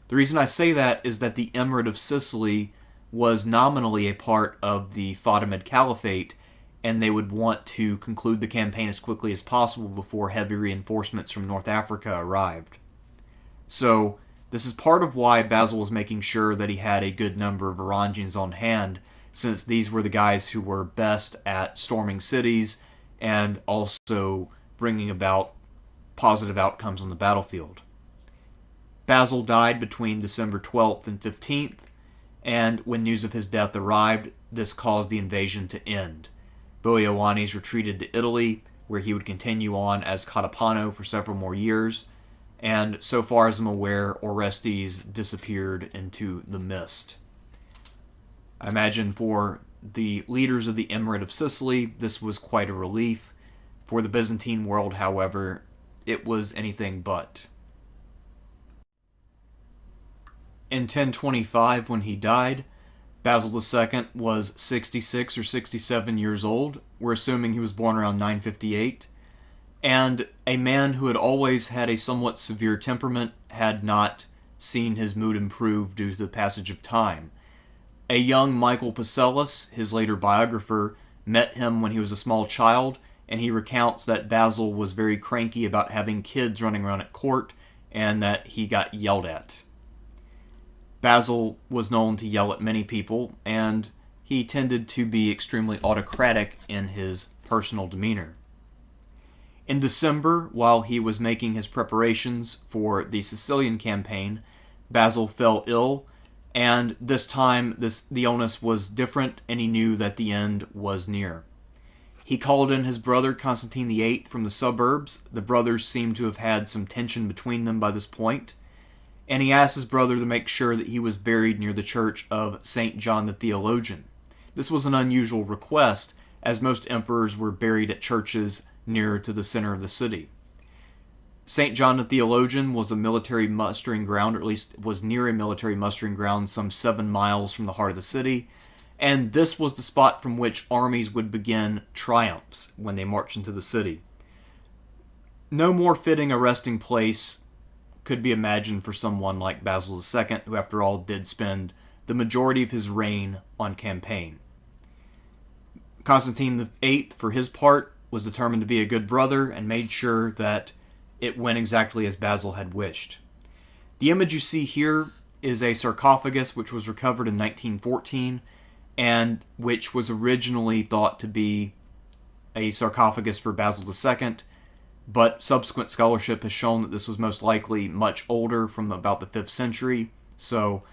The reason I say that is that the Emirate of Sicily was nominally a part of the Fatimid Caliphate, and they would want to conclude the campaign as quickly as possible before heavy reinforcements from North Africa arrived. So, this is part of why Basil was making sure that he had a good number of Varangians on hand, since these were the guys who were best at storming cities and also bringing about positive outcomes on the battlefield. Basil died between December 12th and 15th, and when news of his death arrived, this caused the invasion to end. Boioannes retreated to Italy, where he would continue on as Catapano for several more years, and so far as I'm aware, Orestes disappeared into the mist. I imagine for the leaders of the Emirate of Sicily, this was quite a relief. For the Byzantine world, however, it was anything but. In 1025, when he died, Basil II was 66 or 67 years old. We're assuming he was born around 958. And a man who had always had a somewhat severe temperament had not seen his mood improve due to the passage of time. A young Michael Pacellus, his later biographer, met him when he was a small child, and he recounts that Basil was very cranky about having kids running around at court, and that he got yelled at. Basil was known to yell at many people, and he tended to be extremely autocratic in his personal demeanor. In December, while he was making his preparations for the Sicilian campaign, Basil fell ill, and this time the illness was different, and he knew that the end was near. He called in his brother Constantine VIII from the suburbs. The brothers seemed to have had some tension between them by this point, and he asked his brother to make sure that he was buried near the church of St. John the Theologian. This was an unusual request, as most emperors were buried at churches nearer to the center of the city. St. John the Theologian was a military mustering ground, or at least was near a military mustering ground some 7 miles from the heart of the city, and this was the spot from which armies would begin triumphs when they marched into the city. No more fitting a resting place could be imagined for someone like Basil II, who after all did spend the majority of his reign on campaign. Constantine VIII, for his part, was determined to be a good brother and made sure that it went exactly as Basil had wished. The image you see here is a sarcophagus which was recovered in 1914 and which was originally thought to be a sarcophagus for Basil II, but subsequent scholarship has shown that this was most likely much older, from about the 5th century, so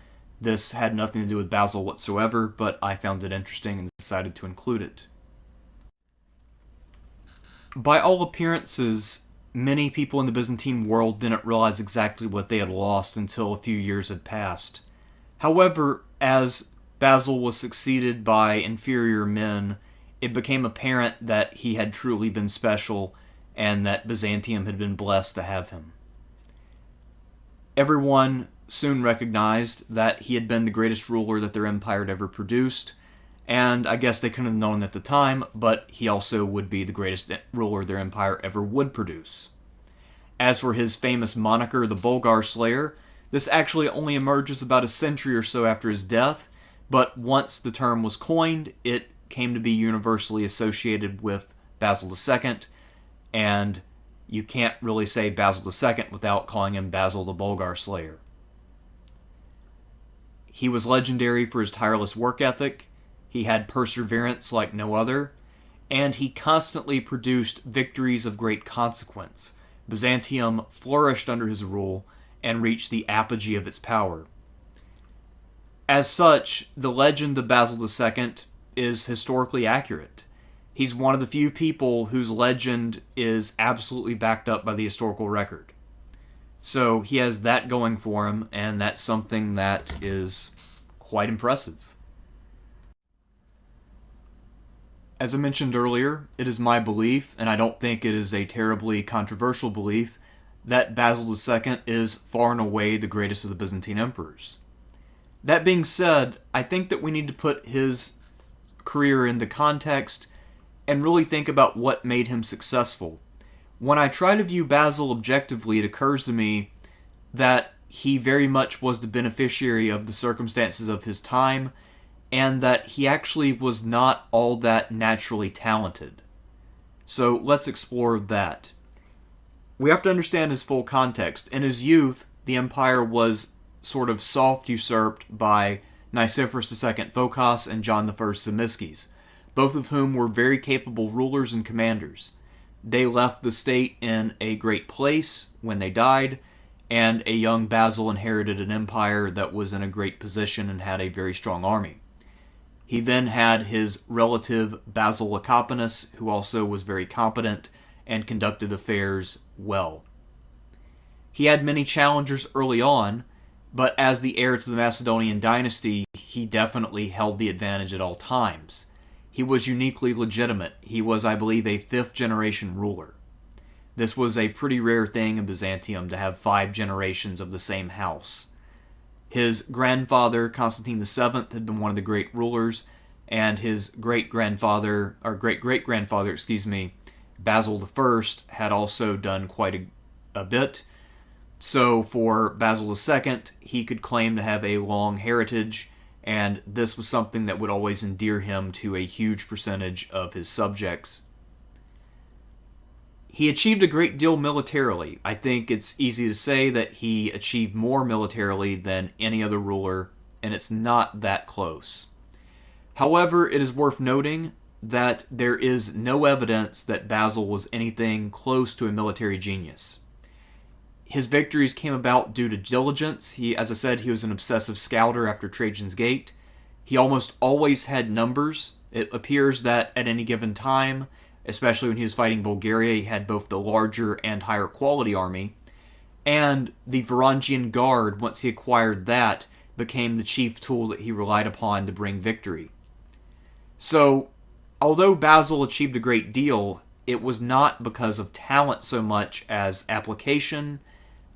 this had nothing to do with Basil whatsoever, but I found it interesting and decided to include it. By all appearances, many people in the Byzantine world didn't realize exactly what they had lost until a few years had passed. However, as Basil was succeeded by inferior men, it became apparent that he had truly been special and that Byzantium had been blessed to have him. Everyone soon recognized that he had been the greatest ruler that their empire had ever produced, and I guess they couldn't have known at the time, but he also would be the greatest ruler their empire ever would produce. As for his famous moniker, the Bulgar Slayer, this actually only emerges about a century or so after his death, but once the term was coined, it came to be universally associated with Basil II, and you can't really say Basil II without calling him Basil the Bulgar Slayer. He was legendary for his tireless work ethic, he had perseverance like no other, and he constantly produced victories of great consequence. Byzantium flourished under his rule and reached the apogee of its power. As such, the legend of Basil II is historically accurate. He's one of the few people whose legend is absolutely backed up by the historical record. So he has that going for him, and that's something that is quite impressive. As I mentioned earlier, it is my belief, and I don't think it is a terribly controversial belief, that Basil II is far and away the greatest of the Byzantine emperors. That being said, I think that we need to put his career into context and really think about what made him successful. When I try to view Basil objectively, it occurs to me that he very much was the beneficiary of the circumstances of his time, and that he actually was not all that naturally talented. So let's explore that. We have to understand his full context. In his youth, the empire was sort of soft usurped by Nicephorus II Phocas and John I Zimisces, both of whom were very capable rulers and commanders. They left the state in a great place when they died, and a young Basil inherited an empire that was in a great position and had a very strong army. He then had his relative Basil Lecapenus, who also was very competent and conducted affairs well. He had many challengers early on, but as the heir to the Macedonian dynasty, he definitely held the advantage at all times. He was uniquely legitimate. He was, I believe, a 5th-generation ruler. This was a pretty rare thing in Byzantium to have 5 generations of the same house. His grandfather, Constantine VII, had been one of the great rulers, and his great-grandfather, or great-great-grandfather, Basil I, had also done quite a bit. So for Basil II, he could claim to have a long heritage, and this was something that would always endear him to a huge percentage of his subjects. He achieved a great deal militarily. I think it's easy to say that he achieved more militarily than any other ruler, and it's not that close. However, it is worth noting that there is no evidence that Basil was anything close to a military genius. His victories came about due to diligence. As I said, he was an obsessive scouter after Trajan's Gate. He almost always had numbers. It appears that at any given time, especially when he was fighting Bulgaria, he had both the larger and higher quality army. And the Varangian Guard, once he acquired that, became the chief tool that he relied upon to bring victory. So, although Basil achieved a great deal, it was not because of talent so much as application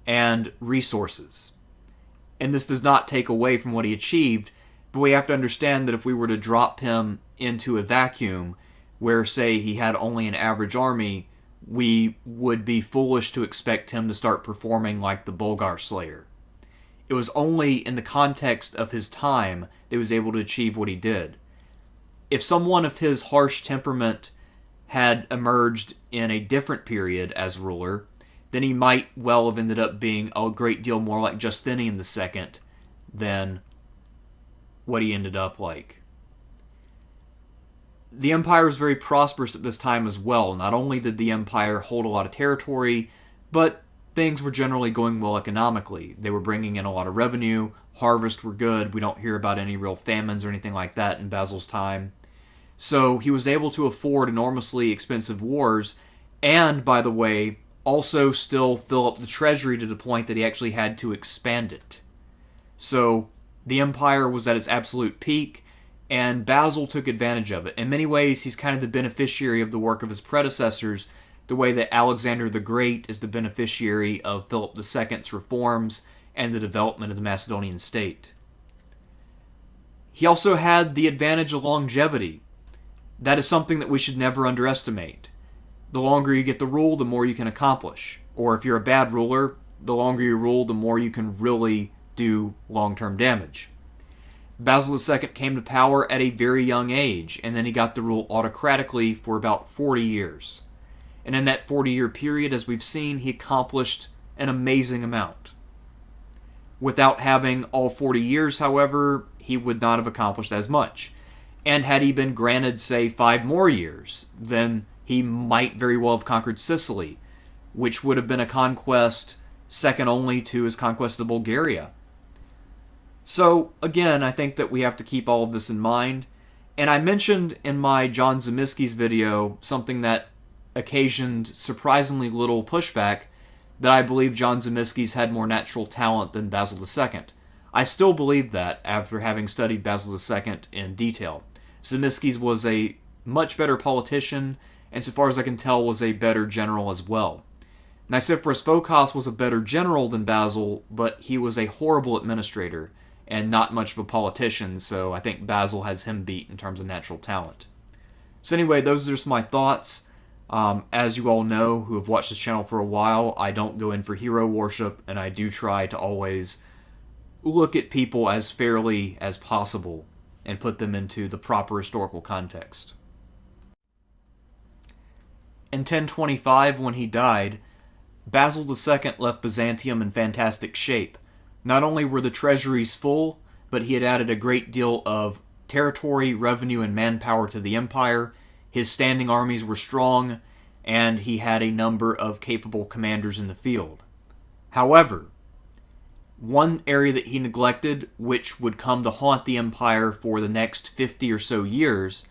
and resources. And this does not take away from what he achieved, but we have to understand that if we were to drop him into a vacuum, where, say, he had only an average army, we would be foolish to expect him to start performing like the Bulgar Slayer. It was only in the context of his time that he was able to achieve what he did. If someone of his harsh temperament had emerged in a different period as ruler, then he might well have ended up being a great deal more like Justinian II than what he ended up like. The empire was very prosperous at this time as well. Not only did the empire hold a lot of territory, but things were generally going well economically. They were bringing in a lot of revenue, harvests were good, we don't hear about any real famines or anything like that in Basil's time. So he was able to afford enormously expensive wars, and, by the way, also still fill up the treasury to the point that he actually had to expand it. So the empire was at its absolute peak, and Basil took advantage of it. In many ways, he's kind of the beneficiary of the work of his predecessors, the way that Alexander the Great is the beneficiary of Philip II's reforms and the development of the Macedonian state. He also had the advantage of longevity. That is something that we should never underestimate. The longer you get to rule, the more you can accomplish. Or if you're a bad ruler, the longer you rule, the more you can really do long-term damage. Basil II came to power at a very young age, and then he got to rule autocratically for about 40 years. And in that 40-year period, as we've seen, he accomplished an amazing amount. Without having all 40 years, however, he would not have accomplished as much. And had he been granted, say, 5 more years, then he might very well have conquered Sicily, which would have been a conquest second only to his conquest of Bulgaria. So, again, I think that we have to keep all of this in mind. And I mentioned in my John Zemisky's video something that occasioned surprisingly little pushback, that I believe John Zemisky's had more natural talent than Basil II. I still believe that after having studied Basil II in detail. Zemisky's was a much better politician, and so far as I can tell, was a better general as well. Nicephorus Phocas was a better general than Basil, but he was a horrible administrator and not much of a politician, so I think Basil has him beat in terms of natural talent. So anyway, those are just my thoughts. As you all know, who have watched this channel for a while, I don't go in for hero worship, and I do try to always look at people as fairly as possible and put them into the proper historical context. In 1025, when he died, Basil II left Byzantium in fantastic shape. Not only were the treasuries full, but he had added a great deal of territory, revenue, and manpower to the empire. His standing armies were strong, and he had a number of capable commanders in the field. However, one area that he neglected, which would come to haunt the empire for the next 50 or so years,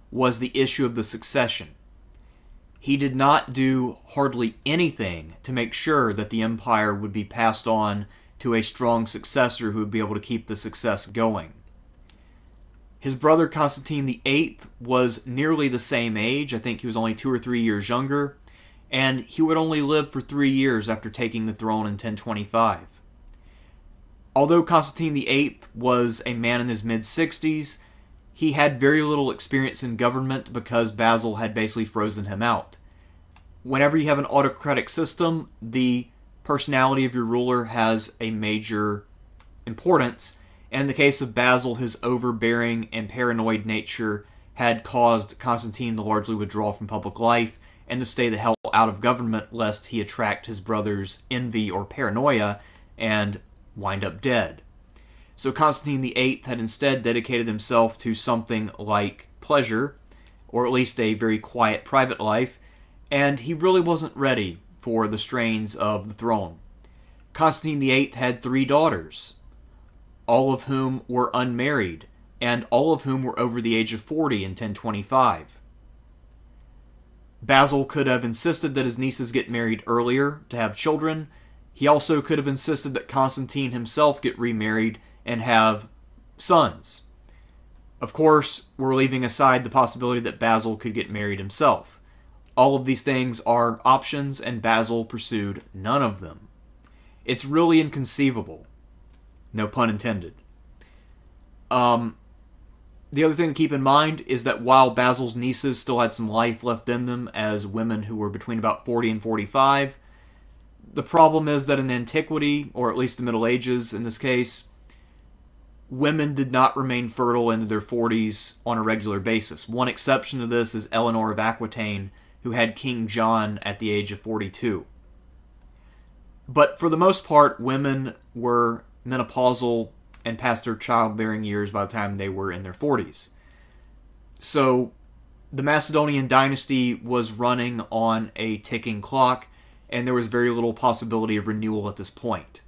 was the issue of the succession. He did not do hardly anything to make sure that the empire would be passed on to a strong successor who would be able to keep the success going. His brother Constantine VIII was nearly the same age. I think he was only 2 or 3 years younger, and he would only live for 3 years after taking the throne in 1025. Although Constantine VIII was a man in his mid-60s, he had very little experience in government because Basil had basically frozen him out. Whenever you have an autocratic system, the personality of your ruler has a major importance. And in the case of Basil, his overbearing and paranoid nature had caused Constantine to largely withdraw from public life and to stay the hell out of government lest he attract his brother's envy or paranoia and wind up dead. So Constantine VIII had instead dedicated himself to something like pleasure, or at least a very quiet private life, and he really wasn't ready for the strains of the throne. Constantine VIII had 3 daughters, all of whom were unmarried, and all of whom were over the age of 40 in 1025. Basil could have insisted that his nieces get married earlier to have children. He also could have insisted that Constantine himself get remarried and have sons. Of course, we're leaving aside the possibility that Basil could get married himself. All of these things are options, and Basil pursued none of them. It's really inconceivable. No pun intended. The The other thing to keep in mind is that while Basil's nieces still had some life left in them as women who were between about 40 and 45, the problem is that in antiquity, or at least the Middle Ages in this case, women did not remain fertile into their 40s on a regular basis. One exception to this is Eleanor of Aquitaine, who had King John at the age of 42. But for the most part, women were menopausal and past their childbearing years by the time they were in their 40s. So the Macedonian dynasty was running on a ticking clock, and there was very little possibility of renewal at this point.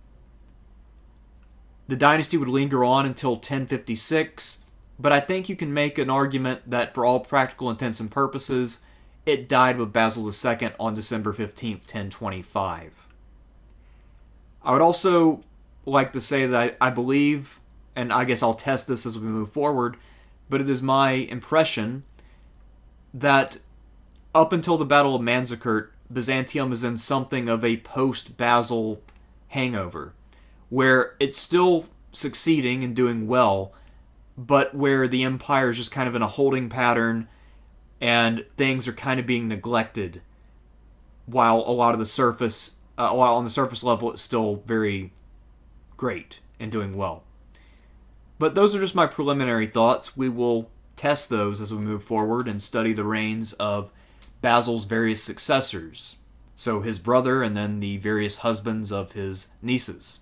The dynasty would linger on until 1056, but I think you can make an argument that for all practical intents and purposes, it died with Basil II on December 15th, 1025. I would also like to say that I believe, and I guess I'll test this as we move forward, but it is my impression that up until the Battle of Manzikert, Byzantium is in something of a post-Basil hangover, where it's still succeeding and doing well, but where the empire is just kind of in a holding pattern and things are kind of being neglected, while a lot of the surface, while on the surface level it's still very great and doing well. But those are just my preliminary thoughts. We will test those as we move forward and study the reigns of Basil's various successors, so his brother and then the various husbands of his nieces.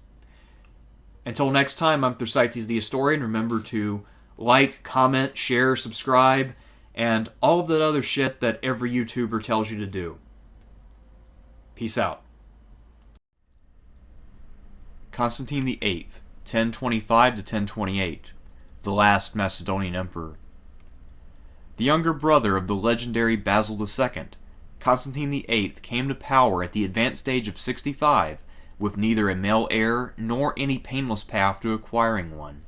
Until next time, I'm Thersites the Historian. Remember to like, comment, share, subscribe, and all of that other shit that every YouTuber tells you to do. Peace out. Constantine VIII, 1025 to 1028, the last Macedonian emperor. The younger brother of the legendary Basil II, Constantine VIII came to power at the advanced age of 65, with neither a male heir nor any painless path to acquiring one.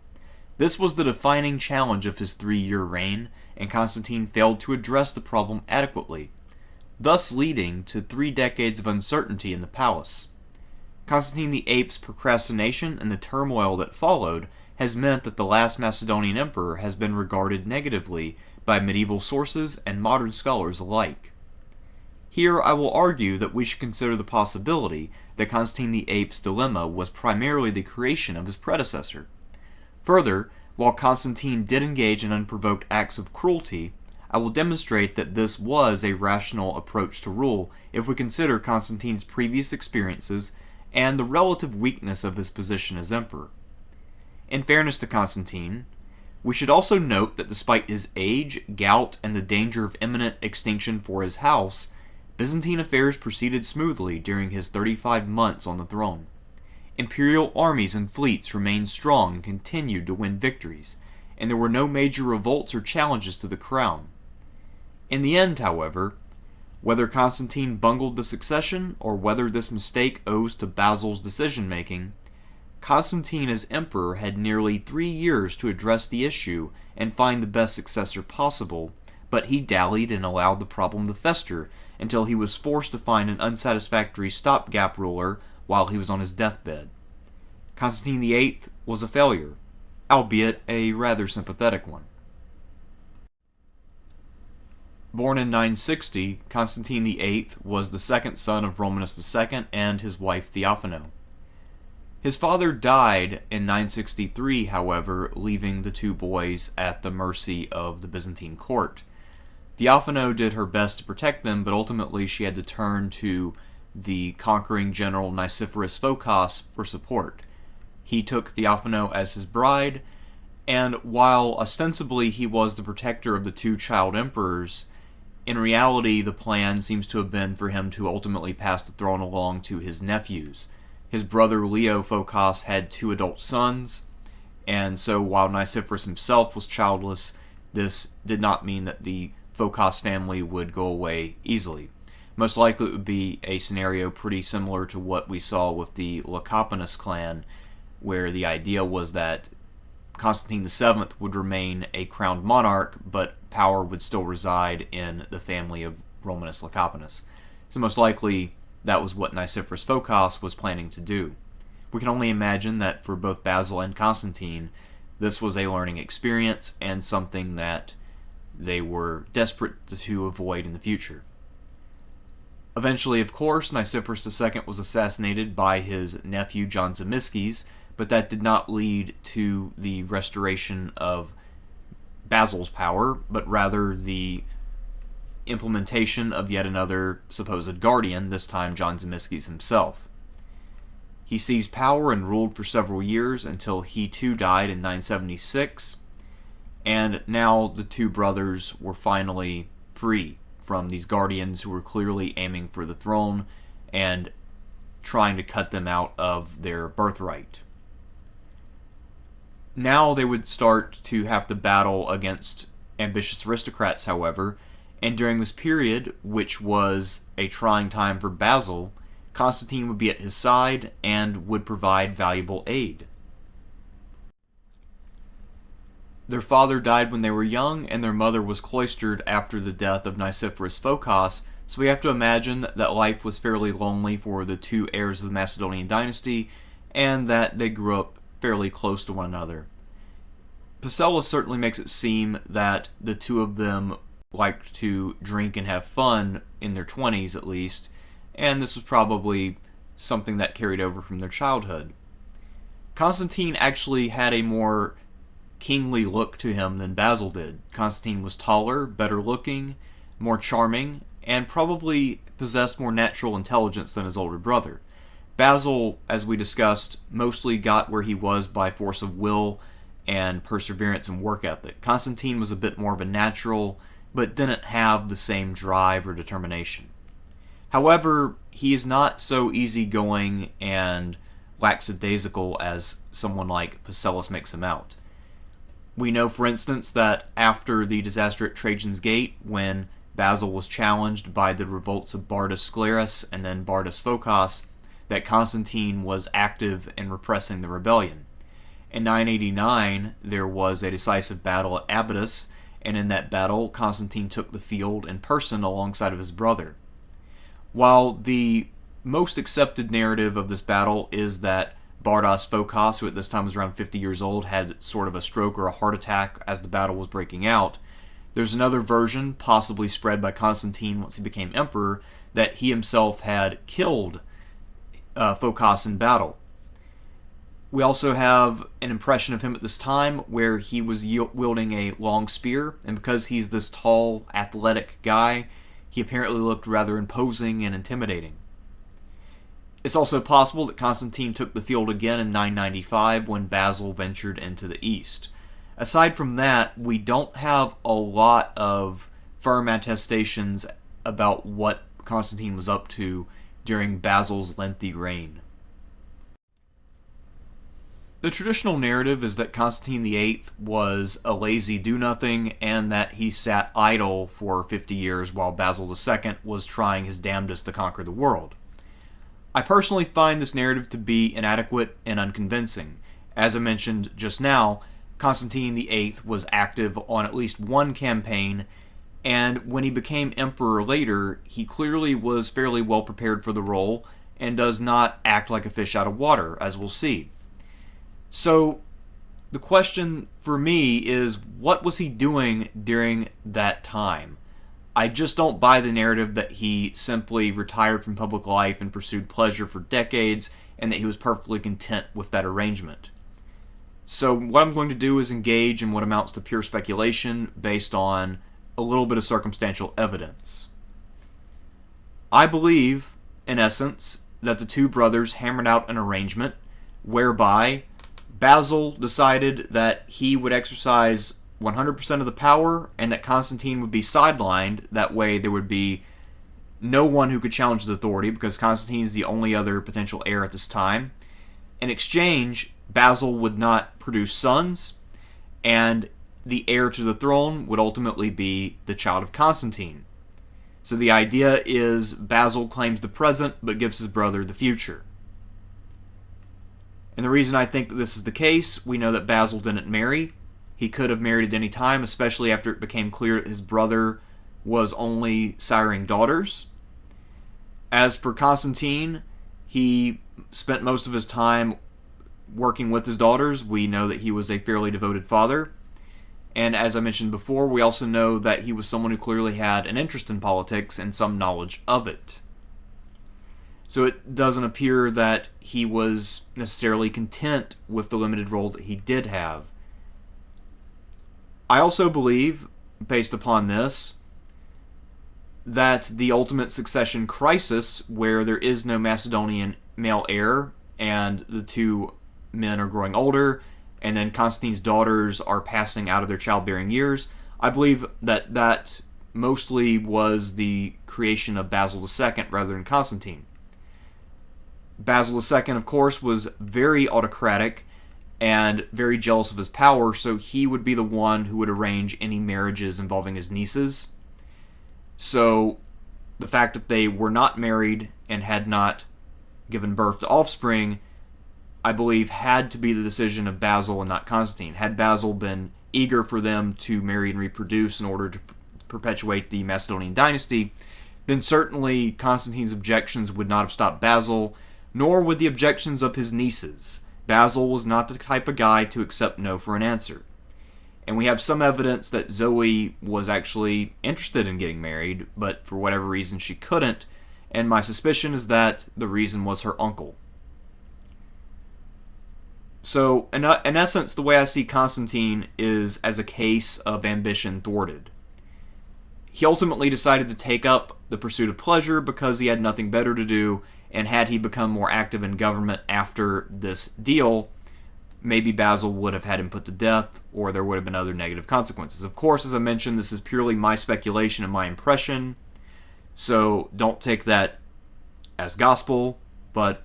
This was the defining challenge of his 3-year reign, and Constantine failed to address the problem adequately, thus leading to 3 decades of uncertainty in the palace. Constantine VIII's procrastination and the turmoil that followed has meant that the last Macedonian emperor has been regarded negatively by medieval sources and modern scholars alike. Here I will argue that we should consider the possibility that Constantine VIII's dilemma was primarily the creation of his predecessor. Further, while Constantine did engage in unprovoked acts of cruelty, I will demonstrate that this was a rational approach to rule if we consider Constantine's previous experiences and the relative weakness of his position as emperor. In fairness to Constantine, we should also note that despite his age, gout, and the danger of imminent extinction for his house, Byzantine affairs proceeded smoothly during his 35 months on the throne. Imperial armies and fleets remained strong and continued to win victories, and there were no major revolts or challenges to the crown. In the end, however, whether Constantine bungled the succession or whether this mistake owes to Basil's decision-making, Constantine as emperor had nearly 3 years to address the issue and find the best successor possible, but he dallied and allowed the problem to fester until he was forced to find an unsatisfactory stopgap ruler while he was on his deathbed. Constantine VIII was a failure, albeit a rather sympathetic one. Born in 960, Constantine VIII was the second son of Romanus II and his wife Theophano. His father died in 963, however, leaving the 2 boys at the mercy of the Byzantine court. Theophano did her best to protect them, but ultimately she had to turn to the conquering general Nicephorus Phocas for support. He took Theophano as his bride, and while ostensibly he was the protector of the 2 child emperors, in reality the plan seems to have been for him to ultimately pass the throne along to his nephews. His brother Leo Phocas had 2 adult sons, and so while Nicephorus himself was childless, this did not mean that the Phocas family would go away easily. Most likely it would be a scenario pretty similar to what we saw with the Lecapenus clan, where the idea was that Constantine VII would remain a crowned monarch, but power would still reside in the family of Romanus Lecapenus. So most likely that was what Nicephorus Phocas was planning to do. We can only imagine that for both Basil and Constantine, This was a learning experience and something that they were desperate to avoid in the future. Eventually, of course, Nicephorus II was assassinated by his nephew John Zimisces, but that did not lead to the restoration of Basil's power, but rather the implementation of yet another supposed guardian, this time John Zimisces himself. He seized power and ruled for several years until he too died in 976, and now the two brothers were finally free from these guardians who were clearly aiming for the throne and trying to cut them out of their birthright. Now they would start to have to battle against ambitious aristocrats, however, and during this period, which was a trying time for Basil, Constantine would be at his side and would provide valuable aid. Their father died when they were young, and their mother was cloistered after the death of Nicephorus Phocas, so we have to imagine that life was fairly lonely for the two heirs of the Macedonian dynasty, and that they grew up fairly close to one another. Pacellus certainly makes it seem that the two of them liked to drink and have fun in their 20s at least, and this was probably something that carried over from their childhood. Constantine actually had a more kingly look to him than Basil did. Constantine was taller, better looking, more charming, and probably possessed more natural intelligence than his older brother. Basil, as we discussed, mostly got where he was by force of will and perseverance and work ethic. Constantine was a bit more of a natural, but didn't have the same drive or determination. However, he is not so easygoing and lackadaisical as someone like Pacellus makes him out. We know, for instance, that after the disaster at Trajan's Gate, when Basil was challenged by the revolts of Bardas Sclerus and then Bardas Phocas, that Constantine was active in repressing the rebellion. In 989, there was a decisive battle at Abydos, and in that battle, Constantine took the field in person alongside of his brother. While the most accepted narrative of this battle is that Bardas Phocas, who at this time was around 50 years old, had sort of a stroke or a heart attack as the battle was breaking out, there's another version, possibly spread by Constantine once he became emperor, that he himself had killed Phocas in battle. We also have an impression of him at this time where he was wielding a long spear, and because he's this tall, athletic guy, he apparently looked rather imposing and intimidating. It's also possible that Constantine took the field again in 995 when Basil ventured into the east. Aside from that, we don't have a lot of firm attestations about what Constantine was up to during Basil's lengthy reign. The traditional narrative is that Constantine VIII was a lazy do-nothing and that he sat idle for 50 years while Basil II was trying his damnedest to conquer the world. I personally find this narrative to be inadequate and unconvincing. As I mentioned just now, Constantine VIII was active on at least one campaign, and when he became emperor later, he clearly was fairly well prepared for the role and does not act like a fish out of water, as we'll see. So, the question for me is, what was he doing during that time? I just don't buy the narrative that he simply retired from public life and pursued pleasure for decades, and that he was perfectly content with that arrangement. So what I'm going to do is engage in what amounts to pure speculation based on a little bit of circumstantial evidence. I believe, in essence, that the two brothers hammered out an arrangement whereby Basil decided that he would exercise 100% of the power and that Constantine would be sidelined. That way there would be no one who could challenge his authority because Constantine is the only other potential heir at this time. In exchange, Basil would not produce sons, and the heir to the throne would ultimately be the child of Constantine. So the idea is Basil claims the present but gives his brother the future. And the reason I think that this is the case, we know that Basil didn't marry. He could have married at any time, especially after it became clear that his brother was only siring daughters. As for Constantine, he spent most of his time working with his daughters, we know that he was a fairly devoted father. And as I mentioned before, we also know that he was someone who clearly had an interest in politics and some knowledge of it. So it doesn't appear that he was necessarily content with the limited role that he did have. I also believe, based upon this, that the ultimate succession crisis, where there is no Macedonian male heir and the two men are growing older, and then Constantine's daughters are passing out of their childbearing years, I believe that that mostly was the creation of Basil II rather than Constantine. Basil II, of course, was very autocratic and very jealous of his power, so he would be the one who would arrange any marriages involving his nieces. So the fact that they were not married and had not given birth to offspring, I believe, had to be the decision of Basil and not Constantine. Had Basil been eager for them to marry and reproduce in order to perpetuate the Macedonian dynasty, then certainly Constantine's objections would not have stopped Basil, nor would the objections of his nieces. Basil was not the type of guy to accept no for an answer. And we have some evidence that Zoe was actually interested in getting married, but for whatever reason she couldn't, and my suspicion is that the reason was her uncle. So, in essence, the way I see Constantine is as a case of ambition thwarted. He ultimately decided to take up the pursuit of pleasure because he had nothing better to do, and had he become more active in government after this deal, maybe Basil would have had him put to death, or there would have been other negative consequences. Of course, as I mentioned, this is purely my speculation and my impression, so don't take that as gospel, but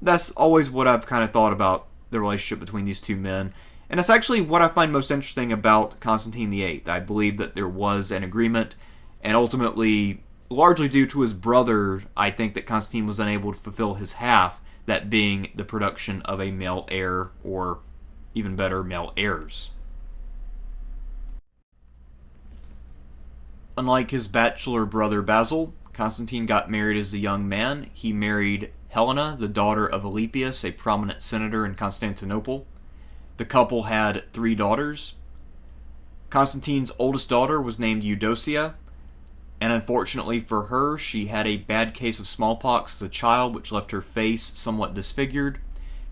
that's always what I've kind of thought about the relationship between these two men. And it's actually what I find most interesting about Constantine VIII. I believe that there was an agreement, and ultimately, largely due to his brother, I think that Constantine was unable to fulfill his half, that being the production of a male heir, or even better, male heirs. Unlike his bachelor brother Basil, Constantine got married as a young man. He married Helena, the daughter of Alypius, a prominent senator in Constantinople. The couple had 3 daughters. Constantine's oldest daughter was named Eudocia, and unfortunately for her, she had a bad case of smallpox as a child, which left her face somewhat disfigured.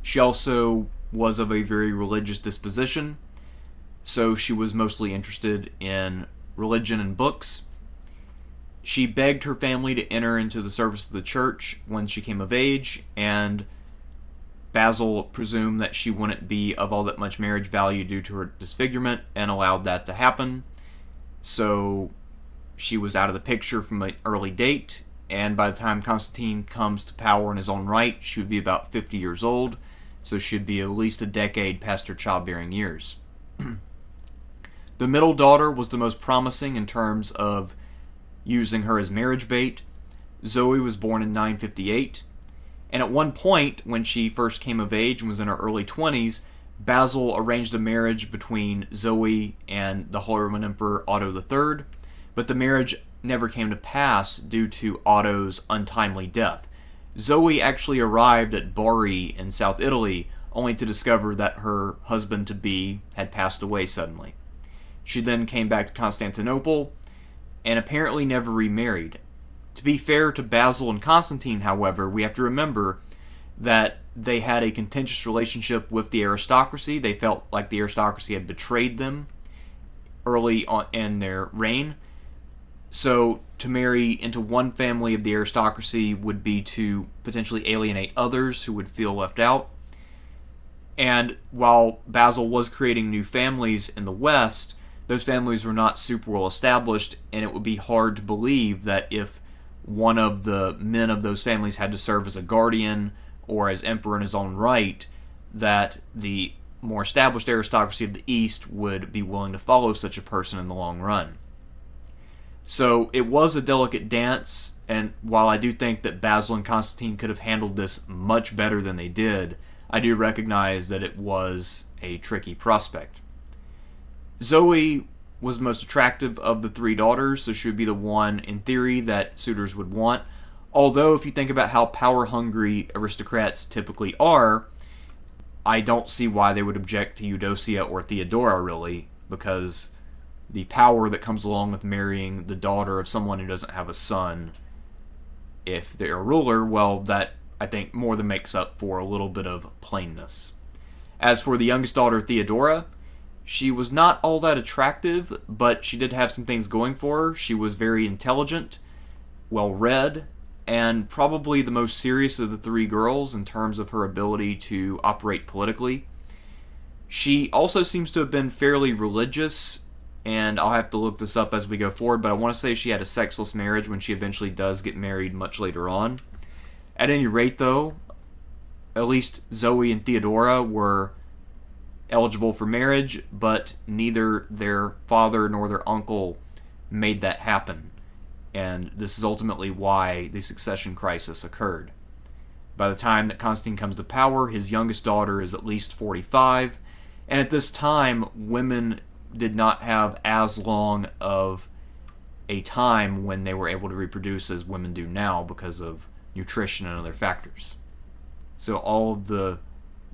She also was of a very religious disposition, so she was mostly interested in religion and books. She begged her family to enter into the service of the church when she came of age, and Basil presumed that she wouldn't be of all that much marriage value due to her disfigurement, and allowed that to happen. So she was out of the picture from an early date, and by the time Constantine comes to power in his own right, she would be about 50 years old, so she'd be at least a decade past her childbearing years. The middle daughter was the most promising in terms of using her as marriage bait. Zoe was born in 958, and at one point, when she first came of age and was in her early 20s, Basil arranged a marriage between Zoe and the Holy Roman Emperor Otto III, but the marriage never came to pass due to Otto's untimely death. Zoe actually arrived at Bari in South Italy, only to discover that her husband-to-be had passed away suddenly. She then came back to Constantinople, and apparently never remarried. To be fair to Basil and Constantine, however, we have to remember that they had a contentious relationship with the aristocracy. They felt like the aristocracy had betrayed them early on in their reign. So to marry into one family of the aristocracy would be to potentially alienate others who would feel left out. And while Basil was creating new families in the West, those families were not super well established, and it would be hard to believe that if one of the men of those families had to serve as a guardian or as emperor in his own right, that the more established aristocracy of the East would be willing to follow such a person in the long run. So it was a delicate dance, and while I do think that Basil and Constantine could have handled this much better than they did, I do recognize that it was a tricky prospect. Zoe was the most attractive of the 3 daughters, so she would be the one, in theory, that suitors would want. Although, if you think about how power-hungry aristocrats typically are, I don't see why they would object to Eudocia or Theodora, really, because the power that comes along with marrying the daughter of someone who doesn't have a son, if they're a ruler, well, that, I think, more than makes up for a little bit of plainness. As for the youngest daughter, Theodora, she was not all that attractive, but she did have some things going for her. She was very intelligent, well-read, and probably the most serious of the three girls in terms of her ability to operate politically. She also seems to have been fairly religious, and I'll have to look this up as we go forward, but I want to say she had a sexless marriage when she eventually does get married much later on. At any rate, though, at least Zoe and Theodora were eligible for marriage, but neither their father nor their uncle made that happen. And this is ultimately why the succession crisis occurred. By the time that Constantine comes to power, his youngest daughter is at least 45, and at this time, women did not have as long of a time when they were able to reproduce as women do now because of nutrition and other factors. So all of the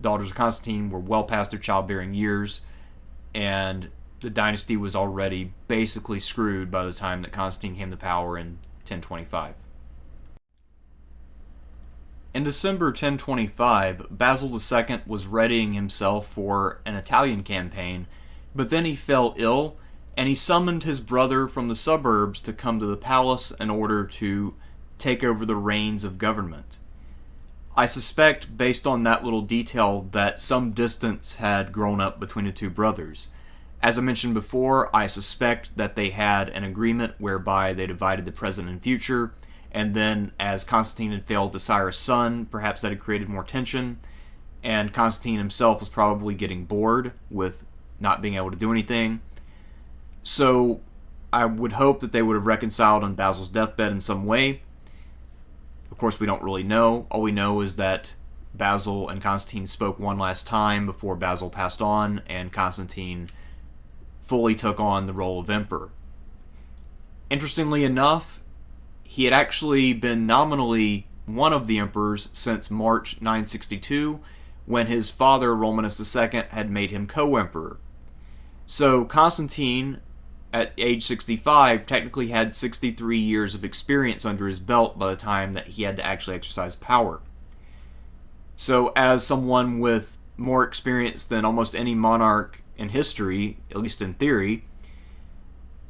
daughters of Constantine were well past their childbearing years, and the dynasty was already basically screwed by the time that Constantine came to power in 1025. In December 1025, Basil II was readying himself for an Italian campaign, but then he fell ill, and he summoned his brother from the suburbs to come to the palace in order to take over the reins of government. I suspect, based on that little detail, that some distance had grown up between the two brothers. As I mentioned before, I suspect that they had an agreement whereby they divided the present and future, and then as Constantine had failed to sire a son, perhaps that had created more tension, and Constantine himself was probably getting bored with not being able to do anything. So I would hope that they would have reconciled on Basil's deathbed in some way. Of course, we don't really know. All we know is that Basil and Constantine spoke one last time before Basil passed on, and Constantine fully took on the role of emperor. Interestingly enough, he had actually been nominally one of the emperors since March 962, when his father, Romanus II, had made him co-emperor. So Constantine, at age 65, technically had 63 years of experience under his belt by the time that he had to actually exercise power. So as someone with more experience than almost any monarch in history, at least in theory,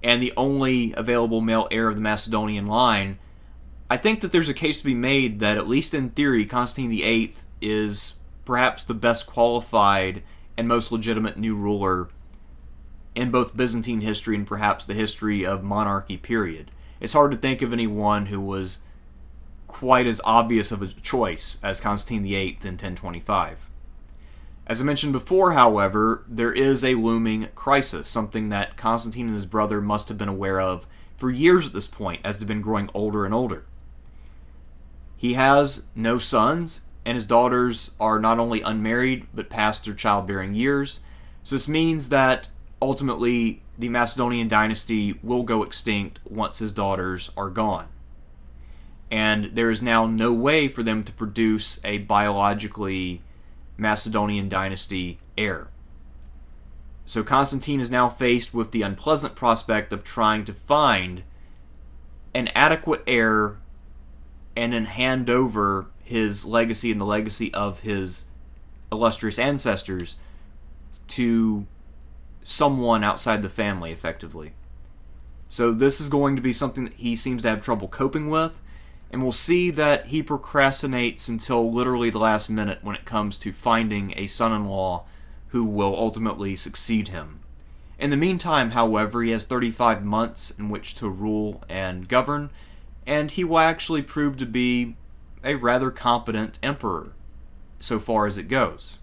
and the only available male heir of the Macedonian line, I think that there's a case to be made that, at least in theory, Constantine VIII is perhaps the best qualified and most legitimate new ruler in both Byzantine history and perhaps the history of monarchy period. It's hard to think of anyone who was quite as obvious of a choice as Constantine VIII in 1025. As I mentioned before, however, there is a looming crisis, something that Constantine and his brother must have been aware of for years at this point, as they've been growing older and older. He has no sons, and his daughters are not only unmarried, but past their childbearing years. So this means that ultimately the Macedonian dynasty will go extinct once his daughters are gone. And there is now no way for them to produce a biologically Macedonian dynasty heir. So Constantine is now faced with the unpleasant prospect of trying to find an adequate heir and then hand over his legacy and the legacy of his illustrious ancestors to someone outside the family, effectively. So this is going to be something that he seems to have trouble coping with, and we'll see that he procrastinates until literally the last minute when it comes to finding a son-in-law who will ultimately succeed him. In the meantime, however, he has 35 months in which to rule and govern, and he will actually prove to be a rather competent emperor, so far as it goes.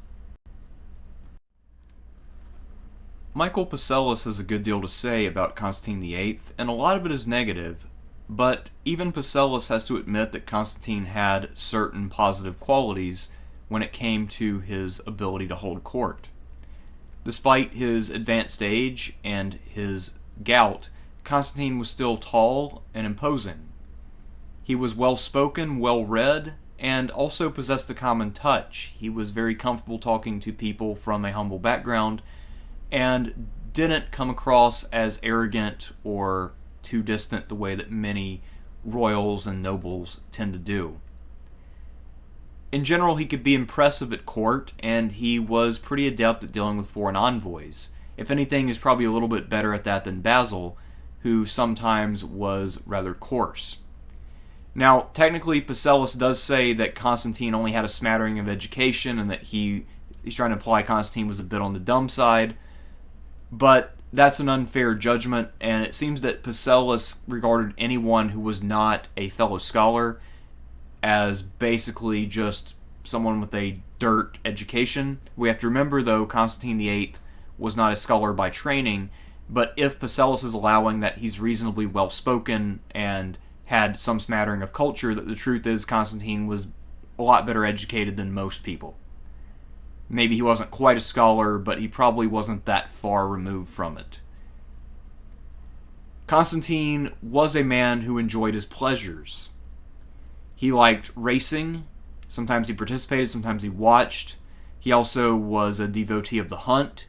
Michael Pacellus has a good deal to say about Constantine VIII, and a lot of it is negative, but even Pacellus has to admit that Constantine had certain positive qualities when it came to his ability to hold court. Despite his advanced age and his gout, Constantine was still tall and imposing. He was well-spoken, well-read, and also possessed the common touch. He was very comfortable talking to people from a humble background and didn't come across as arrogant or too distant the way that many royals and nobles tend to do. In general, he could be impressive at court, and he was pretty adept at dealing with foreign envoys. If anything, he's probably a little bit better at that than Basil, who sometimes was rather coarse. Now, technically, Pacellus does say that Constantine only had a smattering of education and that he's trying to imply Constantine was a bit on the dumb side, but that's an unfair judgment, and it seems that Pacellus regarded anyone who was not a fellow scholar as basically just someone with a dirt education. We have to remember, though, Constantine VIII was not a scholar by training, but if Pacellus is allowing that he's reasonably well-spoken and had some smattering of culture, that the truth is Constantine was a lot better educated than most people. Maybe he wasn't quite a scholar, but he probably wasn't that far removed from it. Constantine was a man who enjoyed his pleasures. He liked racing. Sometimes he participated, sometimes he watched. He also was a devotee of the hunt,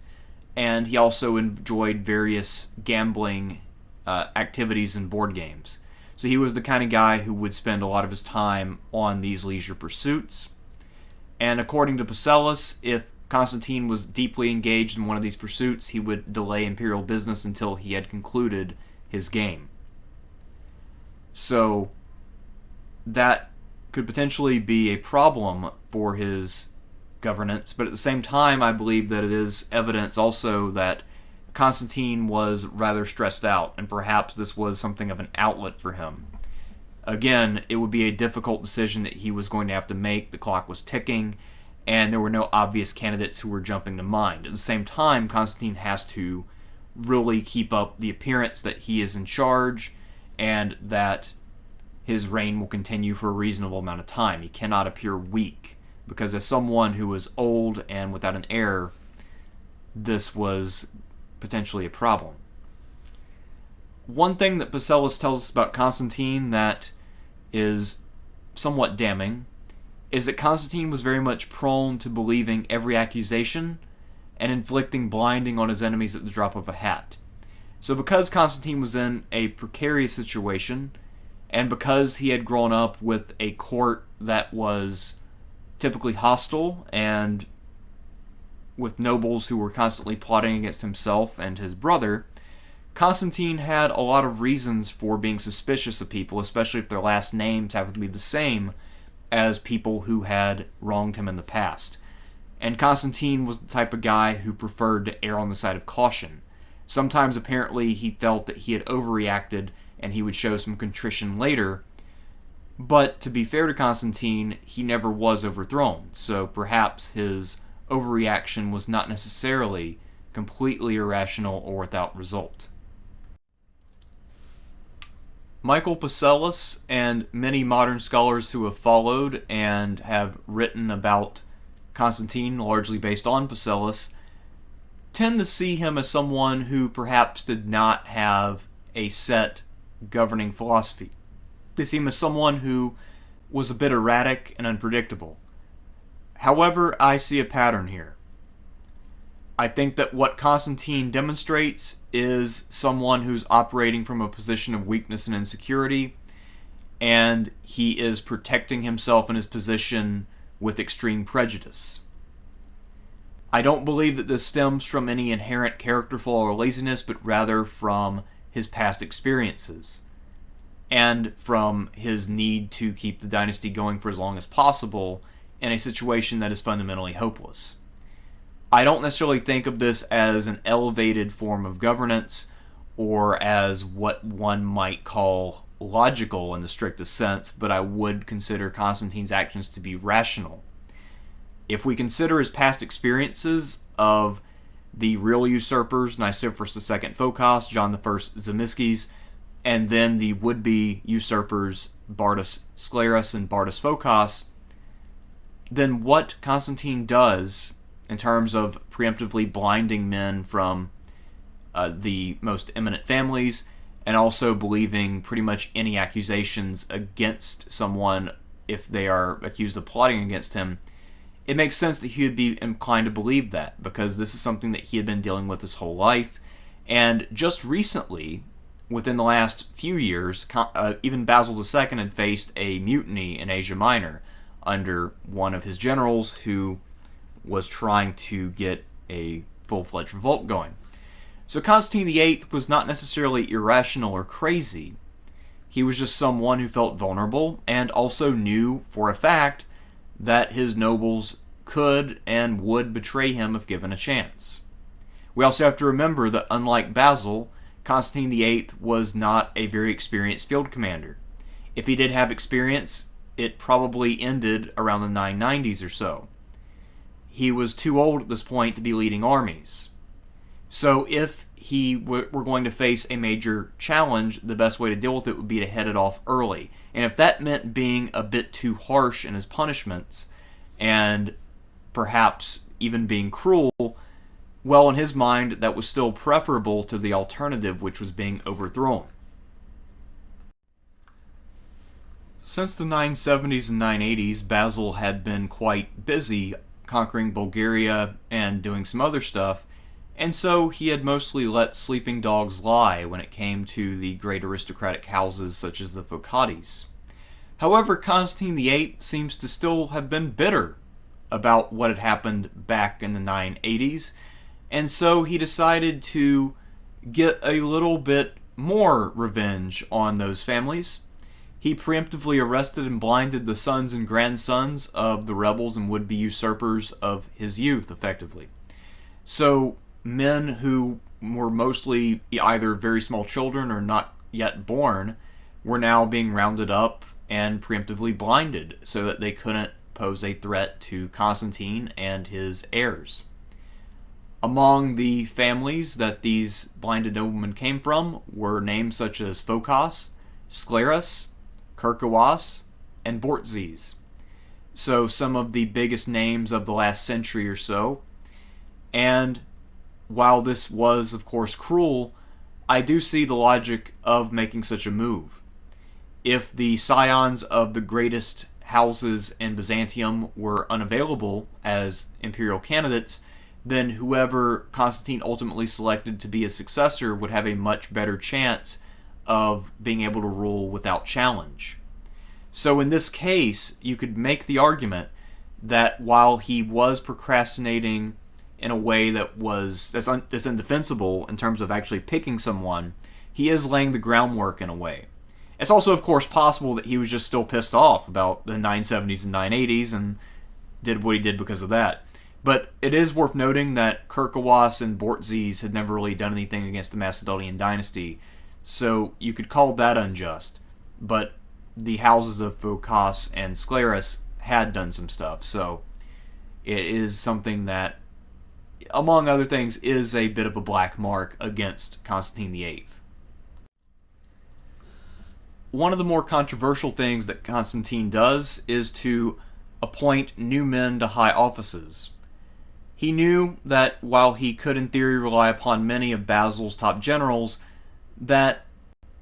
and he also enjoyed various gambling activities and board games. So he was the kind of guy who would spend a lot of his time on these leisure pursuits. And according to Pacellus, if Constantine was deeply engaged in one of these pursuits, he would delay imperial business until he had concluded his game. So that could potentially be a problem for his governance, but at the same time, I believe that it is evidence also that Constantine was rather stressed out, and perhaps this was something of an outlet for him. Again, it would be a difficult decision that he was going to have to make. The clock was ticking, and there were no obvious candidates who were jumping to mind. At the same time, Constantine has to really keep up the appearance that he is in charge and that his reign will continue for a reasonable amount of time. He cannot appear weak, because as someone who was old and without an heir, this was potentially a problem. One thing that Pacellus tells us about Constantine that is somewhat damning is that Constantine was very much prone to believing every accusation and inflicting blinding on his enemies at the drop of a hat. So because Constantine was in a precarious situation, and because he had grown up with a court that was typically hostile and with nobles who were constantly plotting against himself and his brother, Constantine had a lot of reasons for being suspicious of people, especially if their last names happened to be the same as people who had wronged him in the past. And Constantine was the type of guy who preferred to err on the side of caution. Sometimes apparently he felt that he had overreacted and he would show some contrition later, but to be fair to Constantine, he never was overthrown, so perhaps his overreaction was not necessarily completely irrational or without result. Michael Pacellus and many modern scholars who have followed and have written about Constantine, largely based on Pacellus, tend to see him as someone who perhaps did not have a set governing philosophy. They see him as someone who was a bit erratic and unpredictable. However, I see a pattern here. I think that what Constantine demonstrates is someone who's operating from a position of weakness and insecurity, and he is protecting himself and his position with extreme prejudice. I don't believe that this stems from any inherent character flaw or laziness, but rather from his past experiences and from his need to keep the dynasty going for as long as possible in a situation that is fundamentally hopeless. I don't necessarily think of this as an elevated form of governance or as what one might call logical in the strictest sense, but I would consider Constantine's actions to be rational. If we consider his past experiences of the real usurpers, Nicephorus II Phocas, John I Zimisces, and then the would-be usurpers, Bardas Sclerus and Bardas Phocas, then what Constantine does in terms of preemptively blinding men from the most eminent families, and also believing pretty much any accusations against someone if they are accused of plotting against him, it makes sense that he would be inclined to believe that, because this is something that he had been dealing with his whole life. And just recently, within the last few years, even Basil II had faced a mutiny in Asia Minor under one of his generals who was trying to get a full-fledged revolt going. So Constantine VIII was not necessarily irrational or crazy. He was just someone who felt vulnerable and also knew for a fact that his nobles could and would betray him if given a chance. We also have to remember that unlike Basil, Constantine VIII was not a very experienced field commander. If he did have experience, it probably ended around the 990s or so. He was too old at this point to be leading armies. So if he were going to face a major challenge, the best way to deal with it would be to head it off early. And if that meant being a bit too harsh in his punishments, and perhaps even being cruel, well, in his mind, that was still preferable to the alternative, which was being overthrown. Since the 970s and 980s, Basil had been quite busy conquering Bulgaria and doing some other stuff, and so he had mostly let sleeping dogs lie when it came to the great aristocratic houses such as the Phocates. However, Constantine VIII seems to still have been bitter about what had happened back in the 980s, and so he decided to get a little bit more revenge on those families. He preemptively arrested and blinded the sons and grandsons of the rebels and would-be usurpers of his youth, effectively. So men who were mostly either very small children or not yet born were now being rounded up and preemptively blinded so that they couldn't pose a threat to Constantine and his heirs. Among the families that these blinded noblemen came from were names such as Phocas, Sclerus, Kerkawas, and Bortzes. So some of the biggest names of the last century or so. And while this was, of course, cruel, I do see the logic of making such a move. If the scions of the greatest houses in Byzantium were unavailable as imperial candidates, then whoever Constantine ultimately selected to be his successor would have a much better chance of being able to rule without challenge. So in this case, you could make the argument that while he was procrastinating in a way that's indefensible in terms of actually picking someone, he is laying the groundwork in a way. It's also, of course, possible that he was just still pissed off about the 970s and 980s and did what he did because of that. But it is worth noting that Kerkawas and Bortzes had never really done anything against the Macedonian dynasty, so you could call that unjust. But the houses of Phocas and Sclerus had done some stuff, so it is something that, among other things, is a bit of a black mark against Constantine VIII. One of the more controversial things that Constantine does is to appoint new men to high offices. He knew that while he could in theory rely upon many of Basil's top generals, that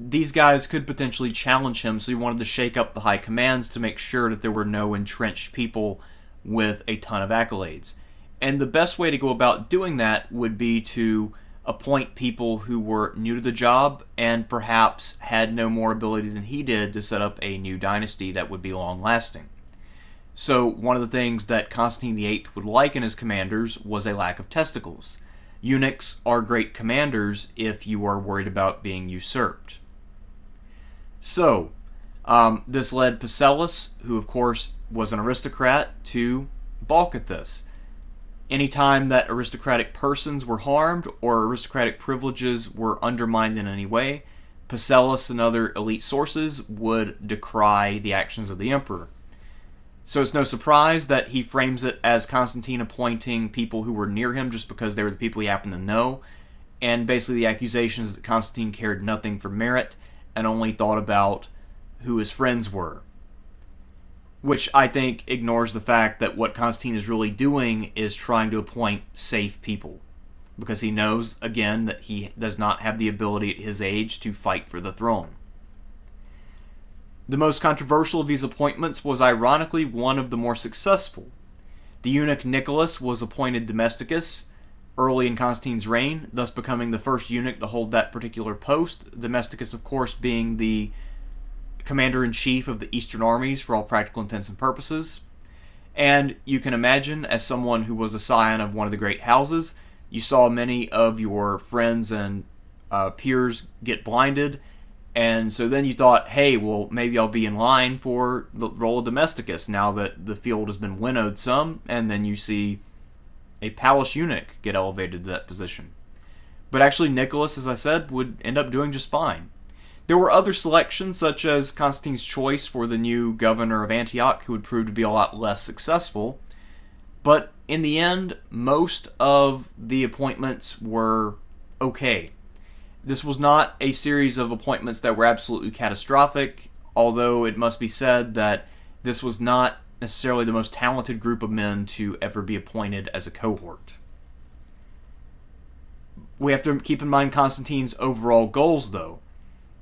these guys could potentially challenge him, so he wanted to shake up the high commands to make sure that there were no entrenched people with a ton of accolades. And the best way to go about doing that would be to appoint people who were new to the job and perhaps had no more ability than he did to set up a new dynasty that would be long-lasting. So one of the things that Constantine VIII would like in his commanders was a lack of testicles. Eunuchs are great commanders if you are worried about being usurped. So, this led Pacellus, who of course was an aristocrat, to balk at this. Anytime that aristocratic persons were harmed or aristocratic privileges were undermined in any way, Pacellus and other elite sources would decry the actions of the emperor. So it's no surprise that he frames it as Constantine appointing people who were near him just because they were the people he happened to know, and basically the accusation is that Constantine cared nothing for merit and only thought about who his friends were. Which I think ignores the fact that what Constantine is really doing is trying to appoint safe people. Because he knows, again, that he does not have the ability at his age to fight for the throne. The most controversial of these appointments was ironically one of the more successful. The eunuch Nicholas was appointed domesticus early in Constantine's reign, thus becoming the first eunuch to hold that particular post. Domesticus, of course, being the commander-in-chief of the Eastern armies for all practical intents and purposes. And you can imagine, as someone who was a scion of one of the great houses, you saw many of your friends and peers get blinded, and so then you thought, hey, well, maybe I'll be in line for the role of domesticus now that the field has been winnowed some, and then you see a palace eunuch get elevated to that position. But actually, Nicholas, as I said, would end up doing just fine. There were other selections, such as Constantine's choice for the new governor of Antioch, who would prove to be a lot less successful. But in the end, most of the appointments were okay. This was not a series of appointments that were absolutely catastrophic, although it must be said that this was not necessarily the most talented group of men to ever be appointed as a cohort. We have to keep in mind Constantine's overall goals, though.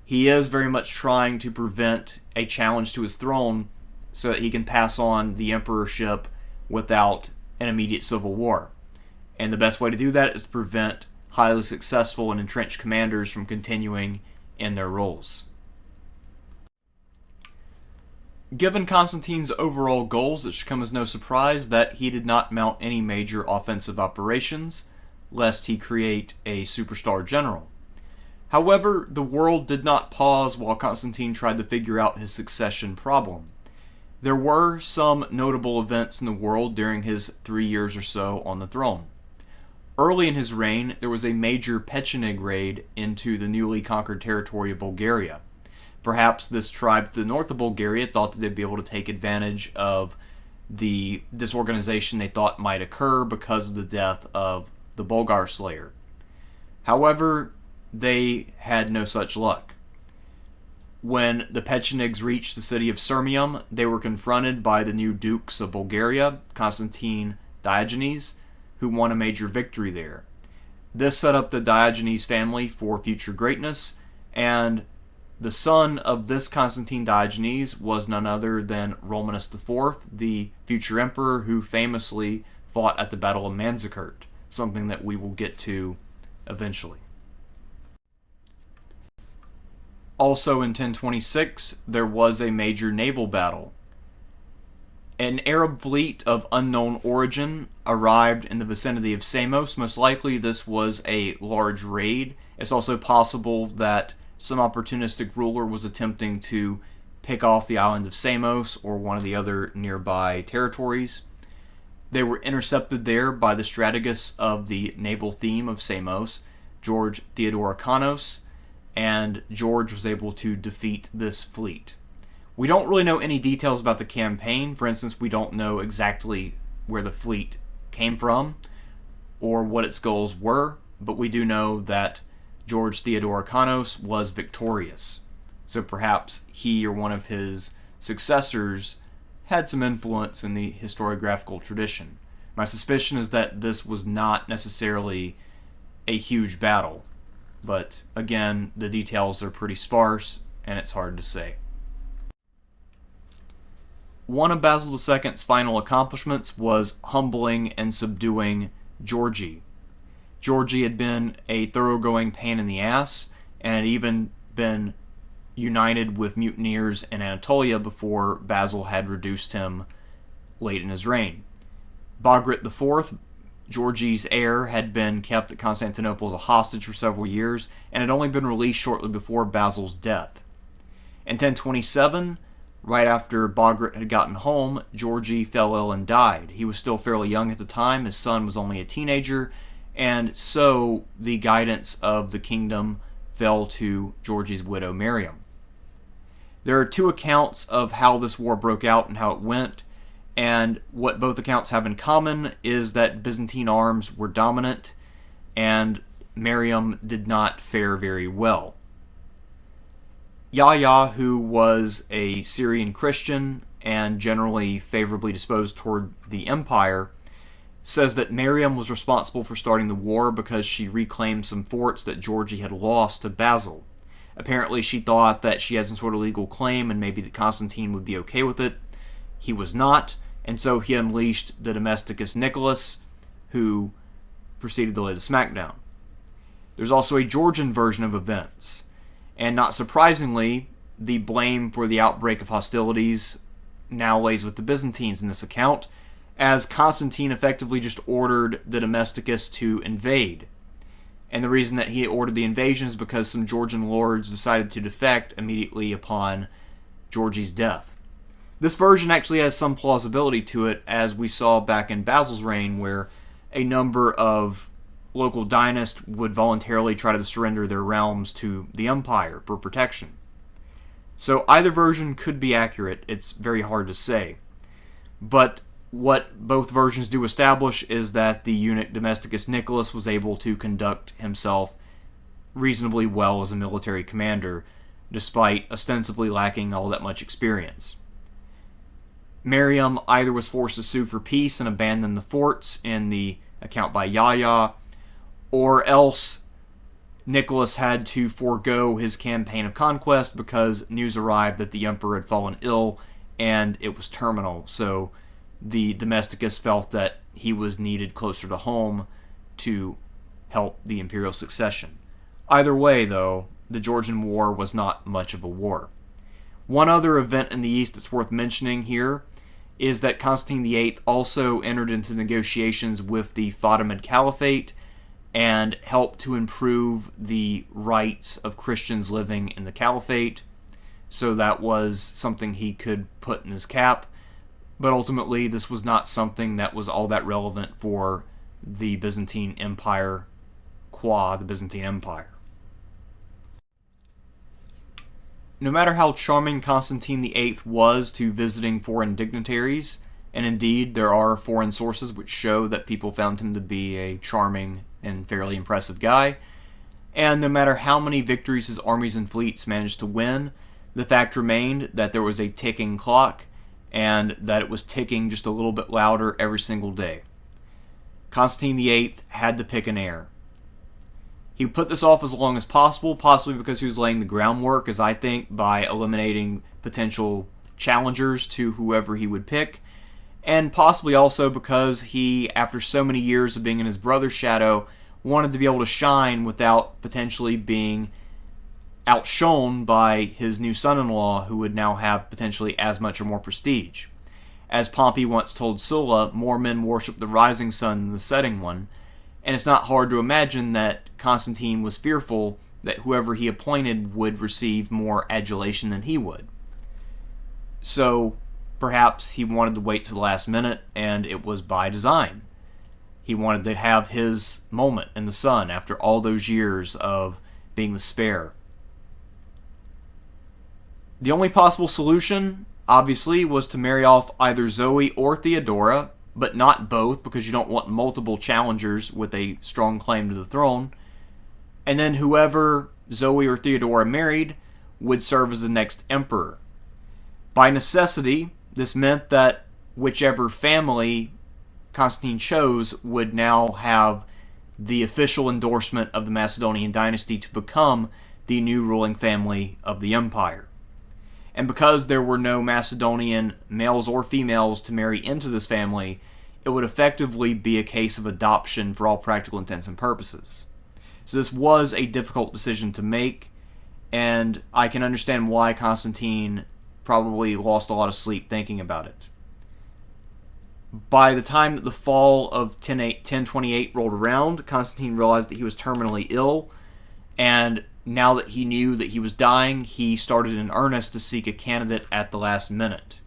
He is very much trying to prevent a challenge to his throne so that he can pass on the emperorship without an immediate civil war. And the best way to do that is to prevent highly successful and entrenched commanders from continuing in their roles. Given Constantine's overall goals, it should come as no surprise that he did not mount any major offensive operations, lest he create a superstar general. However, the world did not pause while Constantine tried to figure out his succession problem. There were some notable events in the world during his 3 years or so on the throne. Early in his reign, there was a major Pecheneг raid into the newly conquered territory of Bulgaria. Perhaps this tribe to the north of Bulgaria thought that they'd be able to take advantage of the disorganization they thought might occur because of the death of the Bulgar slayer. However, they had no such luck. When the Pechenegs reached the city of Sirmium, they were confronted by the new dukes of Bulgaria, Constantine Diogenes, who won a major victory there. This set up the Diogenes family for future greatness, and the son of this Constantine Diogenes was none other than Romanus IV, the future emperor who famously fought at the Battle of Manzikert, something that we will get to eventually. Also in 1026, there was a major naval battle. An Arab fleet of unknown origin arrived in the vicinity of Samos. Most likely this was a large raid. It's also possible that some opportunistic ruler was attempting to pick off the island of Samos or one of the other nearby territories. They were intercepted there by the strategist of the naval theme of Samos, George Theodorikanos, and George was able to defeat this fleet. We don't really know any details about the campaign. For instance, we don't know exactly where the fleet came from or what its goals were, but we do know that George Theodorikanos was victorious. So perhaps he or one of his successors had some influence in the historiographical tradition. My suspicion is that this was not necessarily a huge battle, but again, the details are pretty sparse and it's hard to say. One of Basil II's final accomplishments was humbling and subduing Georgie. Georgie had been a thoroughgoing pain in the ass and had even been united with mutineers in Anatolia before Basil had reduced him late in his reign. Bagrat IV, Georgie's heir, had been kept at Constantinople as a hostage for several years and had only been released shortly before Basil's death. In 1027, right after Bagrat had gotten home, Georgie fell ill and died. He was still fairly young at the time, his son was only a teenager, and so the guidance of the kingdom fell to Georgie's widow Miriam. There are two accounts of how this war broke out and how it went, and what both accounts have in common is that Byzantine arms were dominant and Miriam did not fare very well. Yahya, who was a Syrian Christian and generally favorably disposed toward the empire, says that Miriam was responsible for starting the war because she reclaimed some forts that Georgie had lost to Basil. Apparently she thought that she had some sort of legal claim and maybe that Constantine would be okay with it. He was not, and so he unleashed the domesticus Nicholas, who proceeded to lay the smackdown. There's also a Georgian version of events, and not surprisingly, the blame for the outbreak of hostilities now lays with the Byzantines in this account, as Constantine effectively just ordered the domesticus to invade. And the reason that he ordered the invasion is because some Georgian lords decided to defect immediately upon Georgie's death. This version actually has some plausibility to it, as we saw back in Basil's reign, where a number of local dynasts would voluntarily try to surrender their realms to the empire for protection. So either version could be accurate, it's very hard to say. But what both versions do establish is that the eunuch domesticus Nicholas was able to conduct himself reasonably well as a military commander, despite ostensibly lacking all that much experience. Miriam either was forced to sue for peace and abandon the forts in the account by Yahya, or else Nicholas had to forego his campaign of conquest because news arrived that the emperor had fallen ill and it was terminal, so the domesticus felt that he was needed closer to home to help the imperial succession. Either way, though, the Georgian War was not much of a war. One other event in the East that's worth mentioning here is that Constantine VIII also entered into negotiations with the Fatimid Caliphate and helped to improve the rights of Christians living in the Caliphate. So that was something he could put in his cap. But ultimately, this was not something that was all that relevant for the Byzantine Empire, qua the Byzantine Empire. No matter how charming Constantine VIII was to visiting foreign dignitaries, and indeed there are foreign sources which show that people found him to be a charming and fairly impressive guy, and no matter how many victories his armies and fleets managed to win, the fact remained that there was a ticking clock, and that it was ticking just a little bit louder every single day. Constantine VIII had to pick an heir. He put this off as long as possible, possibly because he was laying the groundwork, as I think, by eliminating potential challengers to whoever he would pick, and possibly also because he, after so many years of being in his brother's shadow, wanted to be able to shine without potentially being outshone by his new son-in-law, who would now have potentially as much or more prestige. As Pompey once told Sulla, more men worship the rising sun than the setting one, and it's not hard to imagine that Constantine was fearful that whoever he appointed would receive more adulation than he would. So perhaps he wanted to wait to the last minute, and it was by design. He wanted to have his moment in the sun after all those years of being the spare. The only possible solution, obviously, was to marry off either Zoe or Theodora, but not both, because you don't want multiple challengers with a strong claim to the throne. And then whoever Zoe or Theodora married would serve as the next emperor. By necessity, this meant that whichever family Constantine chose would now have the official endorsement of the Macedonian dynasty to become the new ruling family of the empire. And because there were no Macedonian males or females to marry into this family, it would effectively be a case of adoption for all practical intents and purposes. So this was a difficult decision to make, and I can understand why Constantine probably lost a lot of sleep thinking about it. By the time that the fall of 1028 rolled around, Constantine realized that he was terminally ill, and now that he knew that he was dying, he started in earnest to seek a candidate at the last minute.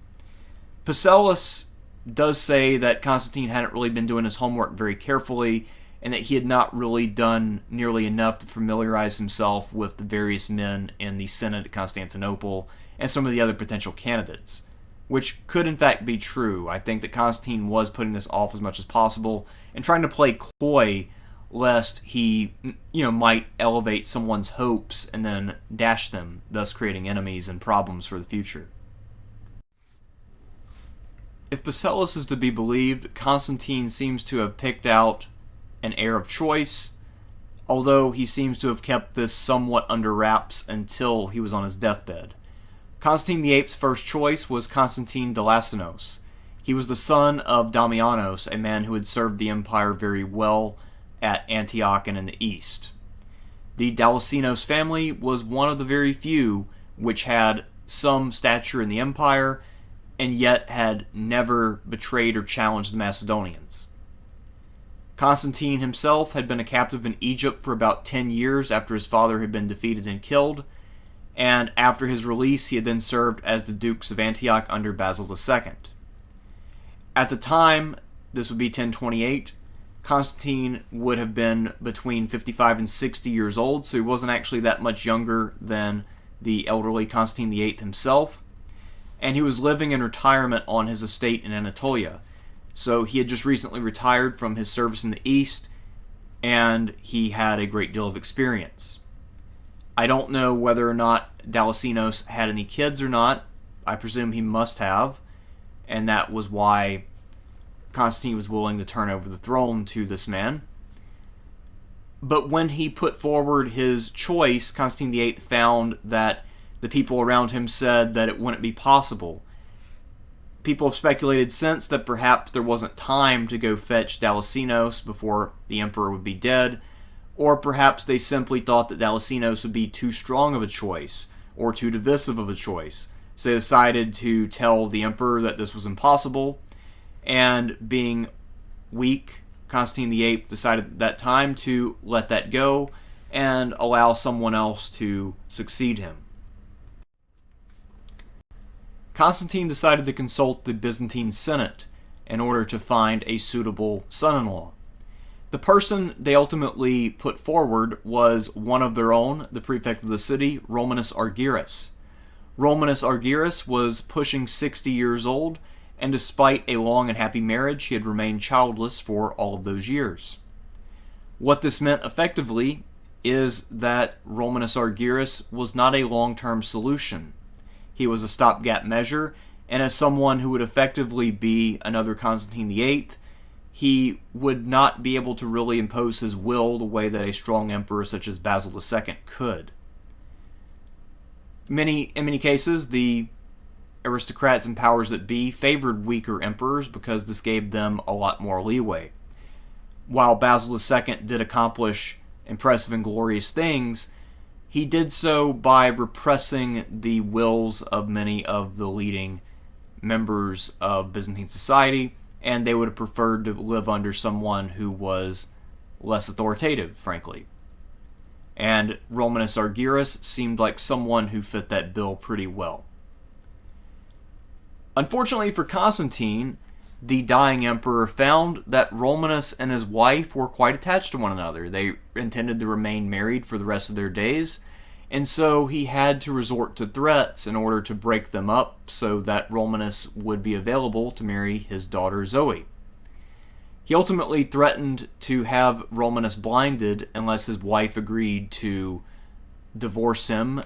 Pacellus does say that Constantine hadn't really been doing his homework very carefully, and that he had not really done nearly enough to familiarize himself with the various men in the Senate at Constantinople and some of the other potential candidates, which could in fact be true. I think that Constantine was putting this off as much as possible and trying to play coy, lest he, might elevate someone's hopes and then dash them, thus creating enemies and problems for the future. If Pacellus is to be believed, Constantine seems to have picked out an heir of choice, although he seems to have kept this somewhat under wraps until he was on his deathbed. Constantine VIII's first choice was Constantine Delassinos. He was the son of Damianos, a man who had served the empire very well at Antioch and in the east. The Delassinos family was one of the very few which had some stature in the empire and yet had never betrayed or challenged the Macedonians. Constantine himself had been a captive in Egypt for about 10 years after his father had been defeated and killed, and after his release he had then served as the Dukes of Antioch under Basil II. At the time, this would be 1028, Constantine would have been between 55 and 60 years old, so he wasn't actually that much younger than the elderly Constantine VIII himself, and he was living in retirement on his estate in Anatolia. So he had just recently retired from his service in the East, and he had a great deal of experience. I don't know whether or not Delassinos had any kids or not. I presume he must have, and that was why Constantine was willing to turn over the throne to this man. But when he put forward his choice, Constantine VIII found that the people around him said that it wouldn't be possible. People have speculated since that perhaps there wasn't time to go fetch Delassinos before the emperor would be dead, or perhaps they simply thought that Delassinos would be too strong of a choice, or too divisive of a choice. So they decided to tell the emperor that this was impossible, and being weak, Constantine VIII decided at that time to let that go and allow someone else to succeed him. Constantine decided to consult the Byzantine Senate in order to find a suitable son-in-law. The person they ultimately put forward was one of their own, the prefect of the city, Romanus Argyrus. Romanus Argyrus was pushing 60 years old, and despite a long and happy marriage, he had remained childless for all of those years. What this meant effectively is that Romanus Argyrus was not a long-term solution. He was a stopgap measure, and as someone who would effectively be another Constantine VIII, he would not be able to really impose his will the way that a strong emperor such as Basil II could. In many cases, the aristocrats and powers that be favored weaker emperors because this gave them a lot more leeway. While Basil II did accomplish impressive and glorious things, he did so by repressing the wills of many of the leading members of Byzantine society, and they would have preferred to live under someone who was less authoritative, frankly. And Romanus Argyrus seemed like someone who fit that bill pretty well. Unfortunately for Constantine, the dying emperor found that Romanus and his wife were quite attached to one another. They intended to remain married for the rest of their days, and so he had to resort to threats in order to break them up so that Romanus would be available to marry his daughter Zoe. He ultimately threatened to have Romanus blinded unless his wife agreed to divorce him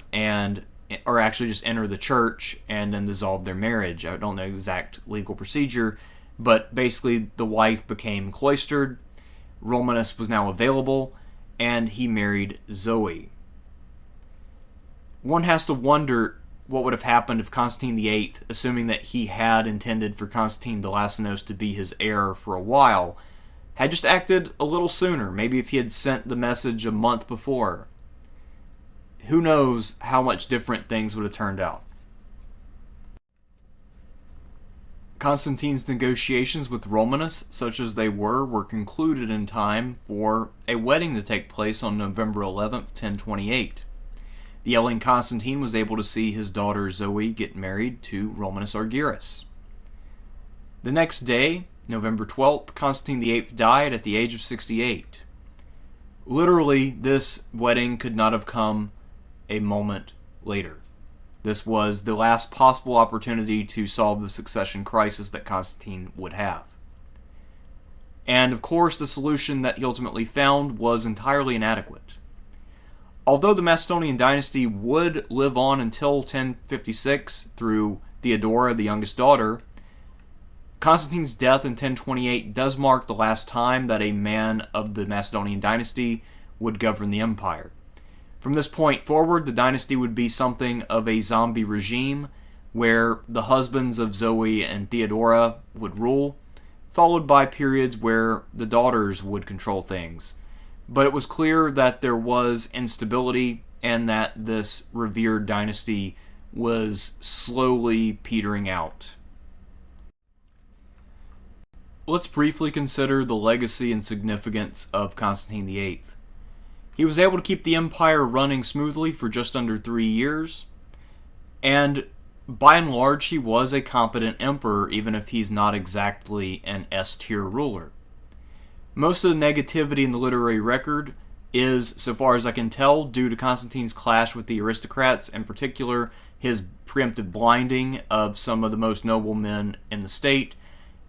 or actually just enter the church and then dissolve their marriage. I don't know the exact legal procedure, but basically the wife became cloistered, Romanus was now available, and he married Zoe. One has to wonder what would have happened if Constantine VIII, assuming that he had intended for Constantine Delassinos to be his heir for a while, had just acted a little sooner. Maybe if he had sent the message a month before. Who knows how much different things would have turned out. Constantine's negotiations with Romanus, such as they were concluded in time for a wedding to take place on November 11th, 1028. The ailing Constantine was able to see his daughter Zoe get married to Romanus Argyrus. The next day, November 12th, Constantine VIII died at the age of 68. Literally, this wedding could not have come a moment later. This was the last possible opportunity to solve the succession crisis that Constantine would have. And of course, the solution that he ultimately found was entirely inadequate. Although the Macedonian dynasty would live on until 1056 through Theodora, the youngest daughter, Constantine's death in 1028 does mark the last time that a man of the Macedonian dynasty would govern the empire. From this point forward, the dynasty would be something of a zombie regime where the husbands of Zoe and Theodora would rule, followed by periods where the daughters would control things. But it was clear that there was instability and that this revered dynasty was slowly petering out. Let's briefly consider the legacy and significance of Constantine VIII. He was able to keep the empire running smoothly for just under 3 years, and by and large he was a competent emperor, even if he's not exactly an S-tier ruler. Most of the negativity in the literary record is, so far as I can tell, due to Constantine's clash with the aristocrats, in particular his preemptive blinding of some of the most noble men in the state,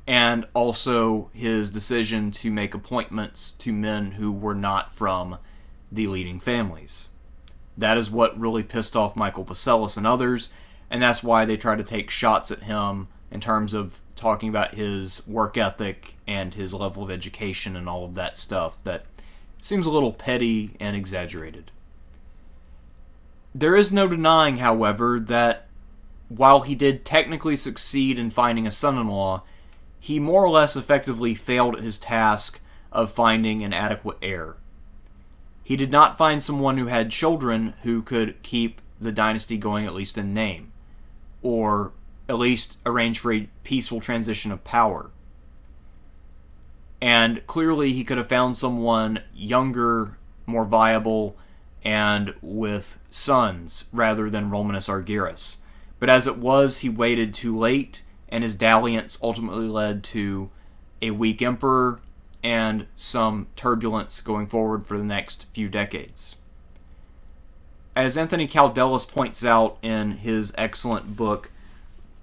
and also his decision to make appointments to men who were not from the leading families. That is what really pissed off Michael Pacellus and others, and that's why they tried to take shots at him in terms of talking about his work ethic and his level of education and all of that stuff that seems a little petty and exaggerated. There is no denying, however, that while he did technically succeed in finding a son-in-law, he more or less effectively failed at his task of finding an adequate heir. He did not find someone who had children who could keep the dynasty going, at least in name, or at least arrange for a peaceful transition of power. And clearly he could have found someone younger, more viable, and with sons, rather than Romanus Argyrus. But as it was, he waited too late, and his dalliance ultimately led to a weak emperor and some turbulence going forward for the next few decades. As Anthony Caldelis points out in his excellent book,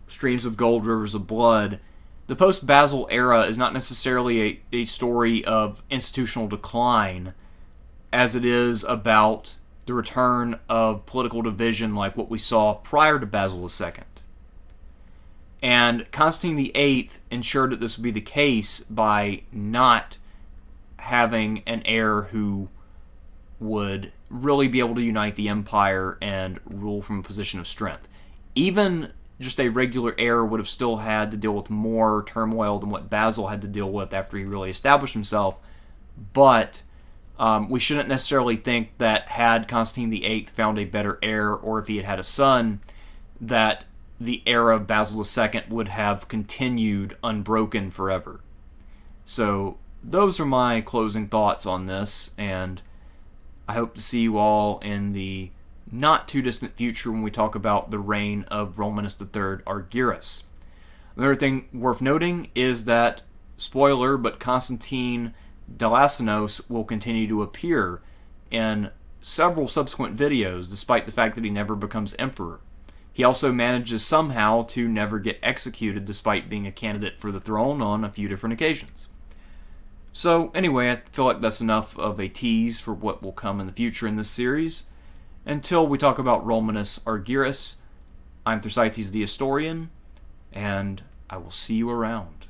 Streams of Gold, Rivers of Blood, the post-Basil era is not necessarily a story of institutional decline, as it is about the return of political division like what we saw prior to Basil II. And Constantine VIII ensured that this would be the case by not having an heir who would really be able to unite the empire and rule from a position of strength. Even just a regular heir would have still had to deal with more turmoil than what Basil had to deal with after he really established himself, but we shouldn't necessarily think that had Constantine VIII found a better heir, or if he had had a son, that the era of Basil II would have continued unbroken forever. So those are my closing thoughts on this, and I hope to see you all in the not too distant future when we talk about the reign of Romanus III Argyrus. Another thing worth noting is that, spoiler, but Constantine Delassinos will continue to appear in several subsequent videos, despite the fact that he never becomes emperor. He also manages somehow to never get executed, despite being a candidate for the throne on a few different occasions. So anyway, I feel like that's enough of a tease for what will come in the future in this series. Until we talk about Romanus Argyrus, I'm Thersites the Historian, and I will see you around.